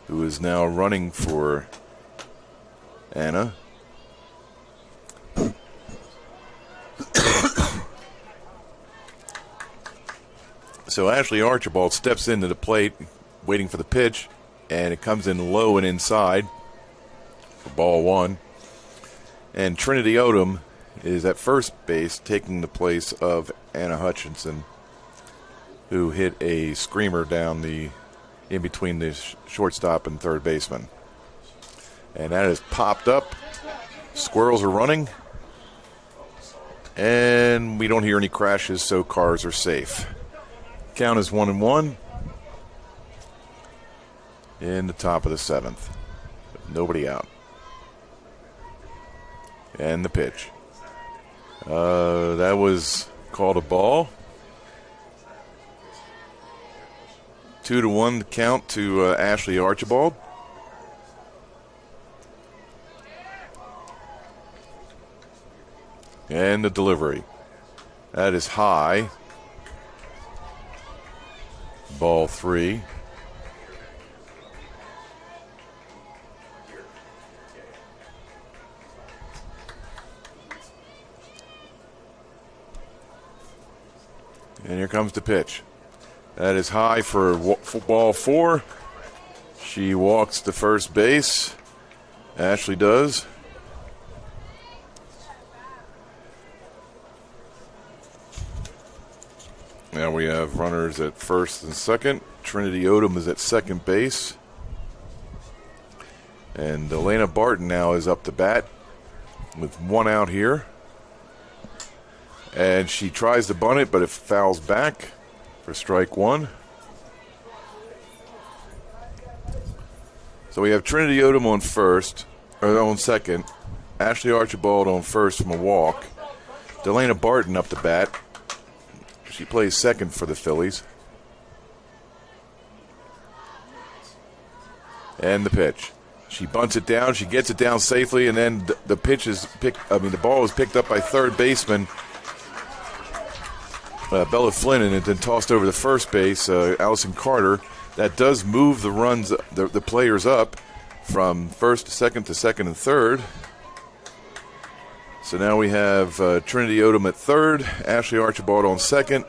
Speaker 1: who is now running for Anna. So Ashley Archibald steps into the plate, waiting for the pitch, and it comes in low and inside for ball 1. And Trinity Odom is at first base, taking the place of Anna Hutchinson, who hit a screamer down in between the shortstop and third baseman. And that is popped up. Squirrels are running. And we don't hear any crashes, so cars are safe. Count is 1-1 in the top of the 7th. Nobody out. And the pitch. That was called a ball. 2-1 count to Ashley Archibald. And the delivery. That is high. Ball 3. And here comes the pitch. That is high for ball 4. She walks to first base. Ashley does. Now we have runners at first and second. Trinity Odom is at second base. And Elena Barton now is up to bat with 1 out here. And she tries to bunt it, but it fouls back for strike 1. So we have Trinity Odom on first, or on second. Ashley Archibald on first from a walk. Delana Barton up to bat. She plays second for the Phillies. And the pitch. She bunts it down. She gets it down safely, and then the ball is picked up by third baseman Bella Flynn, and then tossed over to first base, Allison Carter. That does move the runs, the players up from first to second and third. So now we have Trinity Odom at third, Ashley Archibald on second,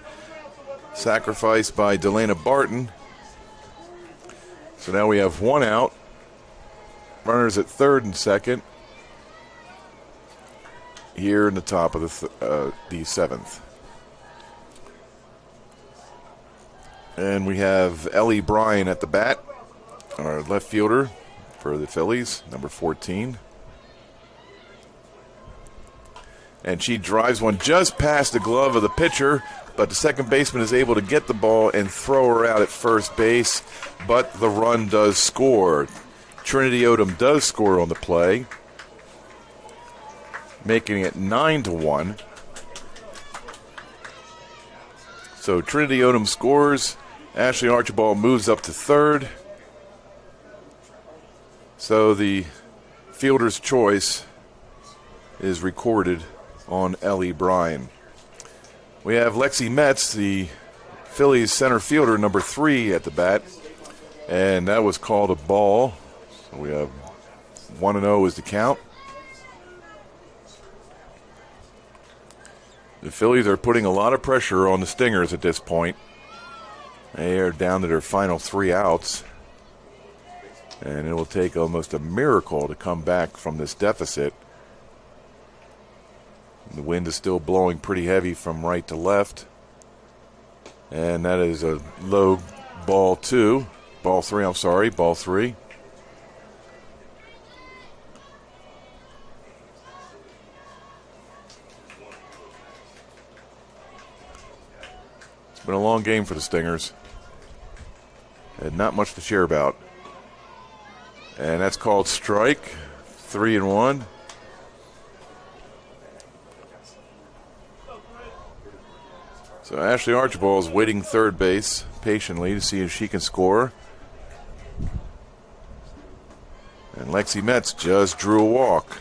Speaker 1: sacrificed by Delana Barton. So now we have 1 out, runners at third and second here in the top of the 7th. And we have Ellie Bryan at the bat, our left fielder for the Phillies, number 14. And she drives one just past the glove of the pitcher, but the second baseman is able to get the ball and throw her out at first base, but the run does score. Trinity Odom does score on the play, making it 9-1. So Trinity Odom scores. Ashley Archibald moves up to third. So the fielder's choice is recorded on Ellie Bryan. We have Lexi Metz, the Phillies center fielder, number 3 at the bat. And that was called a ball. So we have 1-0 is the count. The Phillies are putting a lot of pressure on the Stingers at this point. They are down to their final 3 outs. And it will take almost a miracle to come back from this deficit. The wind is still blowing pretty heavy from right to left. And that is a low ball 2. Ball three, I'm sorry, ball three. It's been a long game for the Stingers. And not much to cheer about. And that's called strike. 3-1. So Ashley Archibald is waiting third base patiently to see if she can score. And Lexi Metz just drew a walk.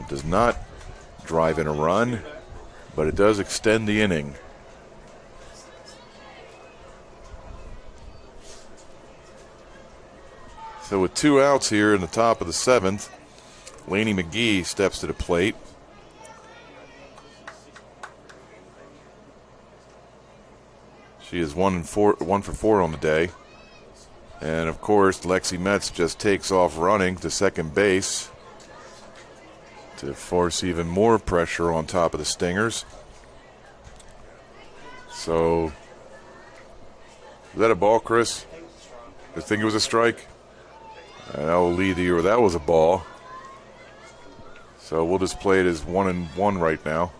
Speaker 1: Does not drive in a run, but it does extend the inning. So with 2 outs here in the top of the 7th, Lainey McGee steps to the plate. She is 1 for 4 on the day. And of course, Lexi Metz just takes off running to second base to force even more pressure on top of the Stingers. So, is that a ball, Chris? I think it was a strike. And I will lead you, or that was a ball. So we'll just play it as 1-1 right now.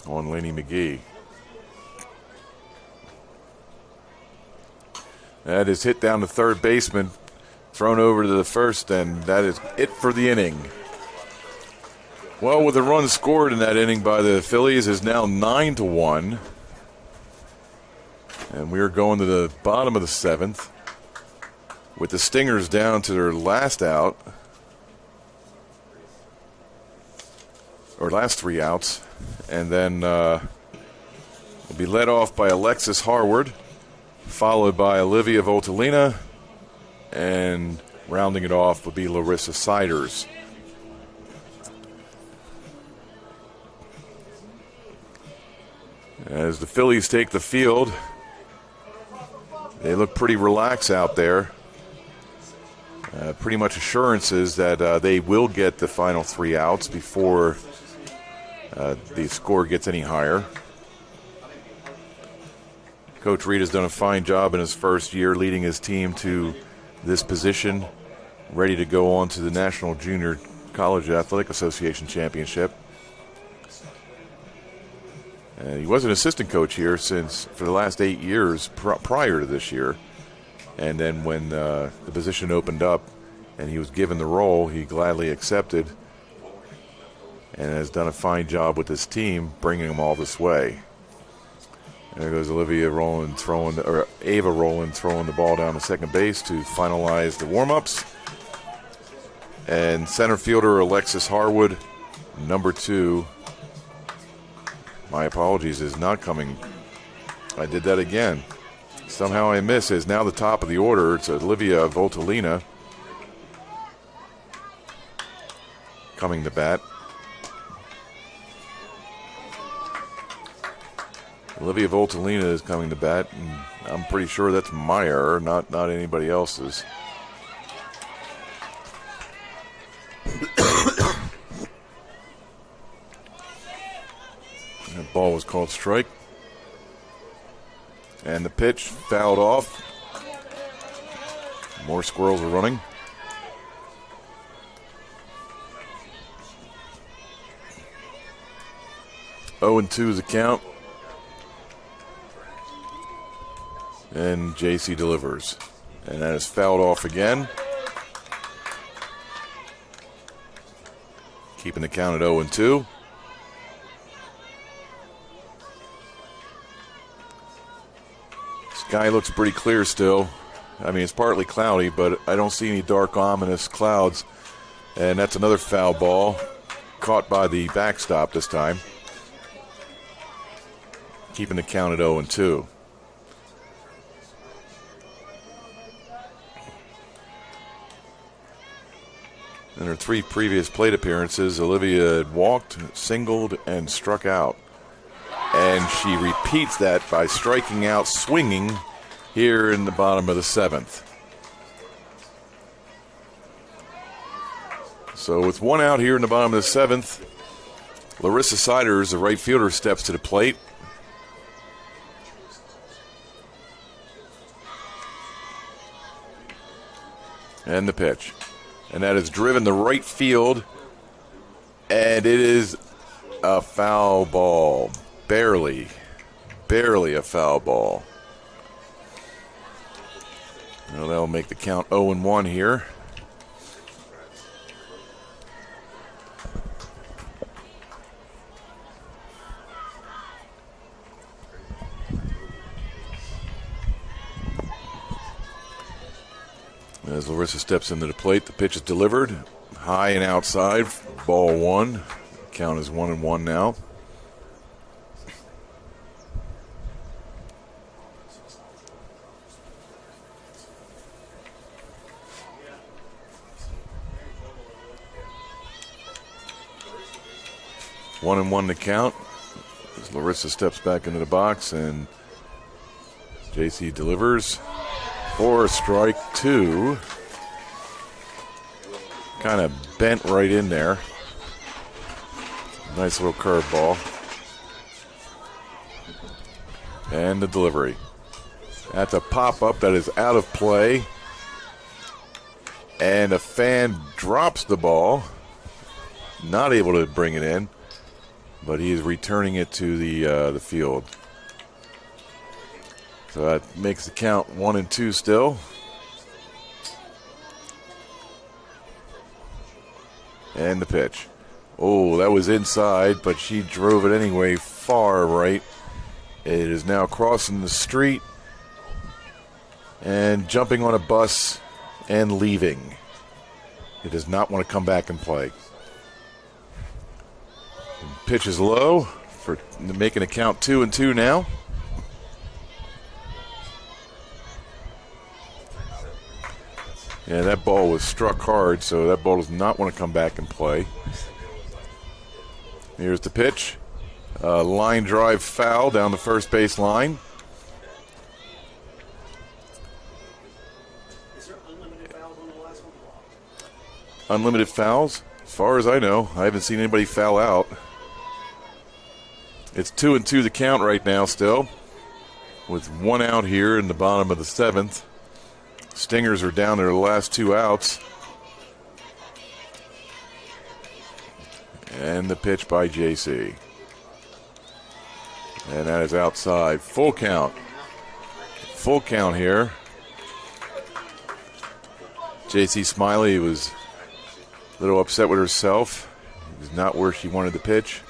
Speaker 1: On Lainey McGee. That is hit down to third baseman, thrown over to the first, and that is it for the inning. Well, with the run scored in that inning by the Phillies is now 9-1. And we are going to the bottom of the 7th with the Stingers down to their last out, or last 3 outs. And then will be led off by Alexis Harward, followed by Olivia Voltalina, and rounding it off would be Larissa Siders. As the Phillies take the field, they look pretty relaxed out there. Pretty much assurances that they will get the final 3 outs before the score gets any higher. Coach Reed has done a fine job in his first year leading his team to this position, ready to go on to the National Junior College Athletic Association Championship. He was an assistant coach here for the last 8 years prior to this year. And then when the position opened up and he was given the role, he gladly accepted and has done a fine job with this team, bringing them all this way. There goes Ava Rowland throwing the ball down to second base to finalize the warm-ups. And center fielder Alexis Harwood, number 2. My apologies, is not coming. I did that again. Somehow I missed. Is now the top of the order. It's Olivia Voltalina coming to bat. Olivia Voltalina is coming to bat, and I'm pretty sure that's my error, not anybody else's. That ball was called strike. And the pitch fouled off. More squirrels are running. Oh, and 2 is the count. And JC delivers. And that is fouled off again. Keeping the count at 0 and 2. Sky looks pretty clear still. I mean, it's partly cloudy, but I don't see any dark, ominous clouds. And that's another foul ball, caught by the backstop this time. Keeping the count at 0 and 2. In her 3 previous plate appearances, Olivia had walked, singled, and struck out. And she repeats that by striking out, swinging here in the bottom of the 7th. So with 1 out here in the bottom of the 7th, Larissa Siders, the right fielder, steps to the plate. And the pitch. And that is driven to right field. And it is a foul ball. Barely a foul ball. Well, that'll make the count 0-1 here. As Larissa steps into the plate, the pitch is delivered. High and outside, ball one. Count is 1-1 now. One and one to count as Larissa steps back into the box and JC delivers for strike two. Kind of bent right in there. Nice little curveball. And the delivery. At the pop-up that is out of play. And a fan drops the ball. Not able to bring it in. But he is returning it to the field. So that makes the count 1-2 still. And the pitch. Oh, that was inside, but she drove it anyway far right. It is now crossing the street and jumping on a bus and leaving. It does not want to come back and play. Pitch is low for making a count 2-2 now. Yeah, that ball was struck hard, so that ball does not want to come back and play. Here's the pitch. Line drive foul down the first base line.
Speaker 2: Is there unlimited fouls on the last one?
Speaker 1: Unlimited fouls? As far as I know, I haven't seen anybody foul out. It's 2-2 the count right now still, with one out here in the bottom of the seventh. Stingers are down to their last two outs. And the pitch by JC. And that is outside. Full count. Full count here. JC Smiley was a little upset with herself. It was not where she wanted the pitch.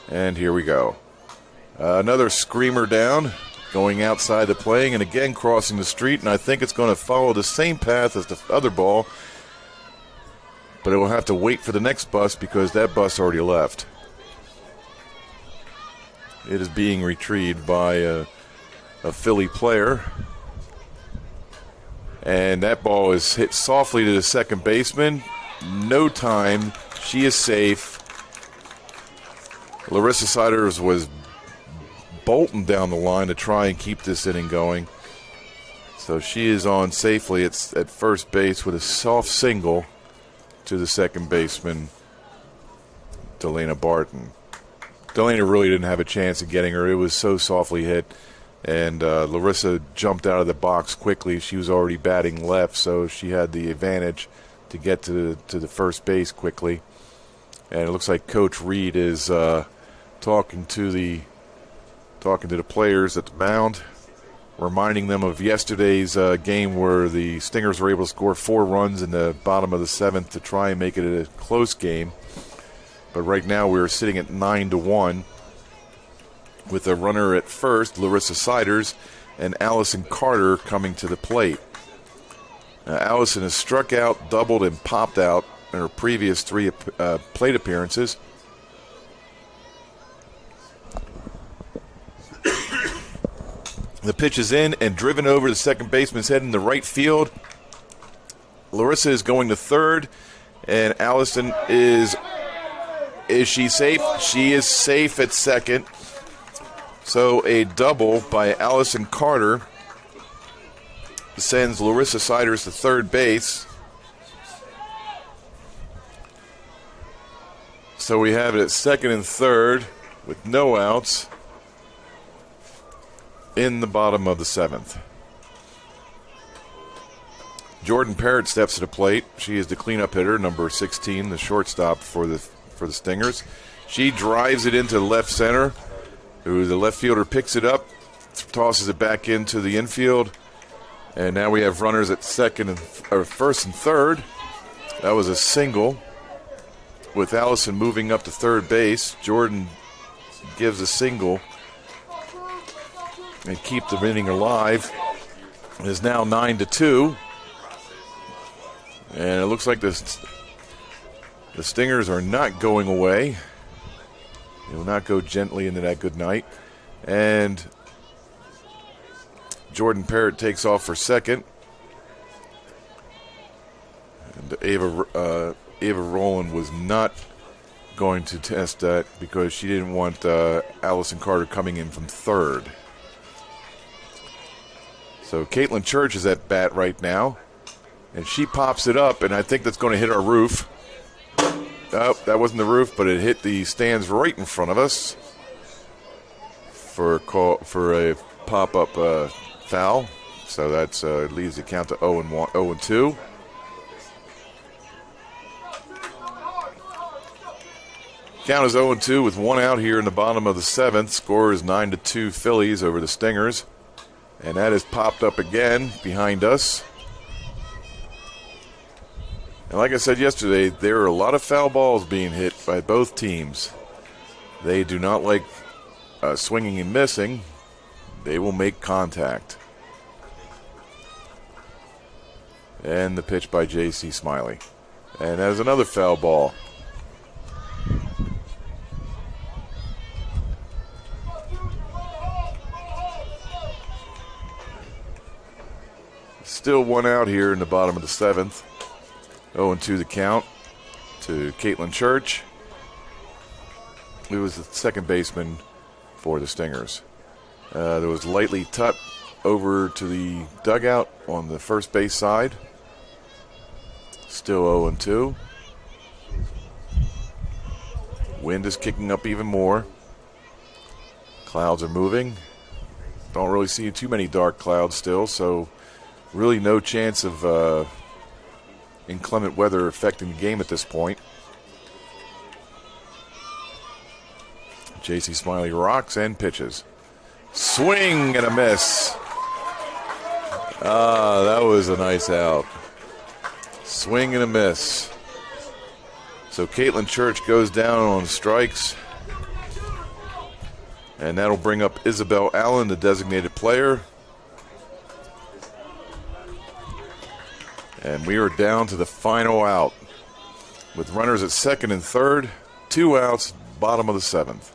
Speaker 1: And here we go. Another screamer down. Going outside the playing and again crossing the street, and I think it's going to follow the same path as the other ball, but it will have to wait for the next bus because that bus already left. It is being retrieved by a Philly player, and that ball is hit softly to the second baseman. No time. She is safe. Larissa Siders was bolting down the line to try and keep this inning going. So she is on safely at first base with a soft single to the second baseman, Delana Barton. Delana really didn't have a chance of getting her. It was so softly hit. And Larissa jumped out of the box quickly. She was already batting left, so she had the advantage to get to the first base quickly. And it looks like Coach Reed is talking to the players at the mound, reminding them of yesterday's game where the Stingers were able to score 4 runs in the bottom of the seventh to try and make it a close game. But right now we're sitting at 9-1 with a runner at first, Larissa Siders, and Allison Carter coming to the plate. Allison has struck out, doubled, and popped out in her previous 3 plate appearances. The pitch is in and driven over the second baseman's head in the right field. Larissa is going to third, and Allison is she safe? She is safe at second. So a double by Allison Carter sends Larissa Siders to third base. So we have it at second and third with no outs in the bottom of the seventh. Jordan Parrott steps to the plate. She is the cleanup hitter, number 16, the shortstop for the Stingers. She drives it into left center. The left fielder picks it up, tosses it back into the infield, and now we have runners at first and third. That was a single. With Allison moving up to third base, Jordan gives a single and keep the inning alive. It is now 9-2, and it looks like the Stingers are not going away. They will not go gently into that good night. And Jordan Parrott takes off for second. And Ava Rowland was not going to test that because she didn't want Allison Carter coming in from third. So Caitlin Church is at bat right now. And she pops it up, and I think that's going to hit our roof. Oh, that wasn't the roof, but it hit the stands right in front of us for a pop-up foul. So that's leaves the count to 0-2. Count is 0-2 with one out here in the bottom of the seventh. Score is 9-2 Phillies over the Stingers. And that has popped up again behind us. And like I said yesterday, there are a lot of foul balls being hit by both teams. They do not like swinging and missing. They will make contact. And the pitch by J.C. Smiley. And there's another foul ball. Still one out here in the bottom of the seventh. 0-2 the count to Caitlin Church, who was the second baseman for the Stingers. There was lightly tut over to the dugout on the first base side. Still 0-2. Wind is kicking up even more. Clouds are moving. Don't really see too many dark clouds still, so really no chance of inclement weather affecting the game at this point. J.C. Smiley rocks and pitches. Swing and a miss. That was a nice out. Swing and a miss. So Caitlin Church goes down on strikes. And that'll bring up Isabel Allen, the designated player. And we are down to the final out with runners at second and third, 2 outs, bottom of the seventh.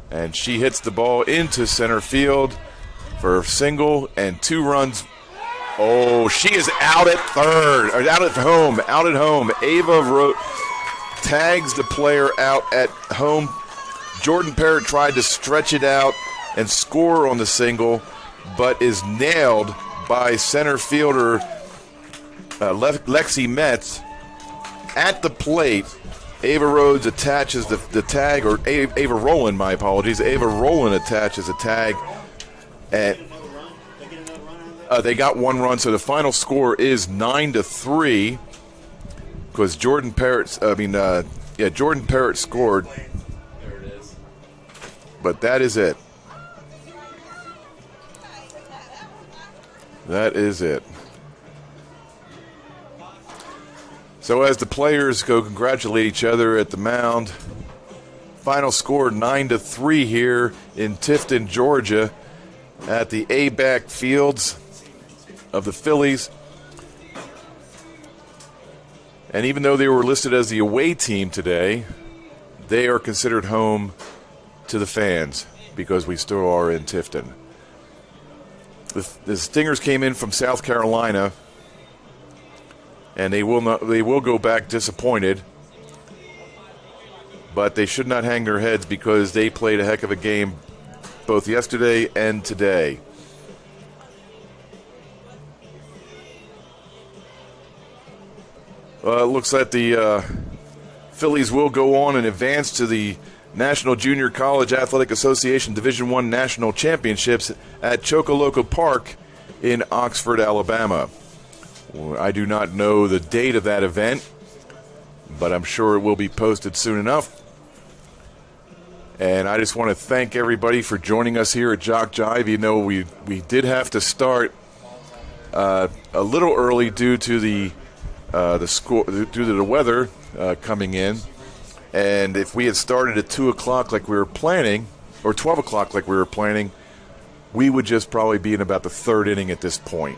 Speaker 1: And she hits the ball into center field for a single and 2 runs. Oh, she is out at third, or out at home. Ava tags the player out at home. Jordan Parrott tried to stretch it out and score on the single, but is nailed by center fielder Lexi Metz at the plate. Ava Rhodes attaches the tag, or Ava Rowland, my apologies. Ava Rowland attaches a tag. They got 1 run, so the final score is 9-3 because Jordan Parrott scored.
Speaker 2: There it is.
Speaker 1: But that is it. That is it. So as the players go congratulate each other at the mound, final score 9-3 here in Tifton, Georgia, at the ABAC fields of the Phillies. And even though they were listed as the away team today, they are considered home to the fans because we still are in Tifton. The Stingers came in from South Carolina, and they will go back disappointed, but they should not hang their heads because they played a heck of a game both yesterday and today. It looks like the Phillies will go on and advance to the National Junior College Athletic Association Division I National Championships at Chocoloco Park in Oxford, Alabama. I do not know the date of that event, but I'm sure it will be posted soon enough. And I just want to thank everybody for joining us here at JockJive. You know, we did have to start a little early due to the weather coming in. And if we had started at 2 o'clock like we were planning, or 12 o'clock like we were planning, we would just probably be in about the third inning at this point.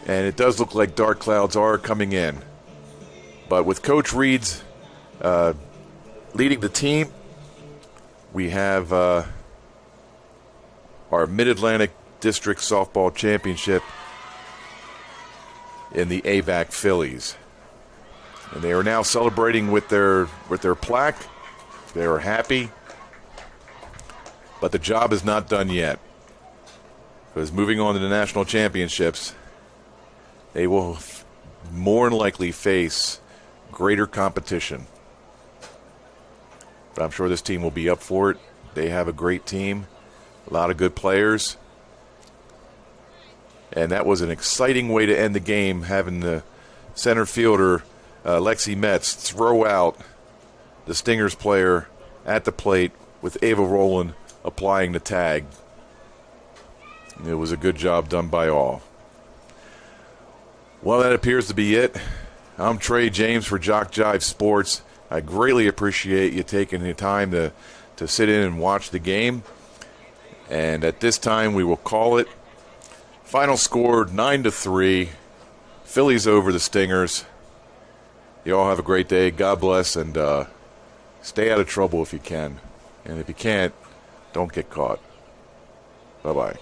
Speaker 1: And it does look like dark clouds are coming in. But with Coach Reed's leading the team, we have our Mid-Atlantic District Softball Championship in the ABAC Phillies. And they are now celebrating with their plaque. They are happy. But the job is not done yet. Because moving on to the national championships, they will more than likely face greater competition. But I'm sure this team will be up for it. They have a great team, a lot of good players. And that was an exciting way to end the game, having the center fielder, Lexi Metz, throw out the Stingers player at the plate with Ava Rowland applying the tag. It was a good job done by all. Well, that appears to be it. I'm Trey James for JockJive Sports. I greatly appreciate you taking the time to sit in and watch the game. And at this time, we will call it. Final score 9-3. Phillies over the Stingers. You all have a great day. God bless, and stay out of trouble if you can. And if you can't, don't get caught. Bye-bye.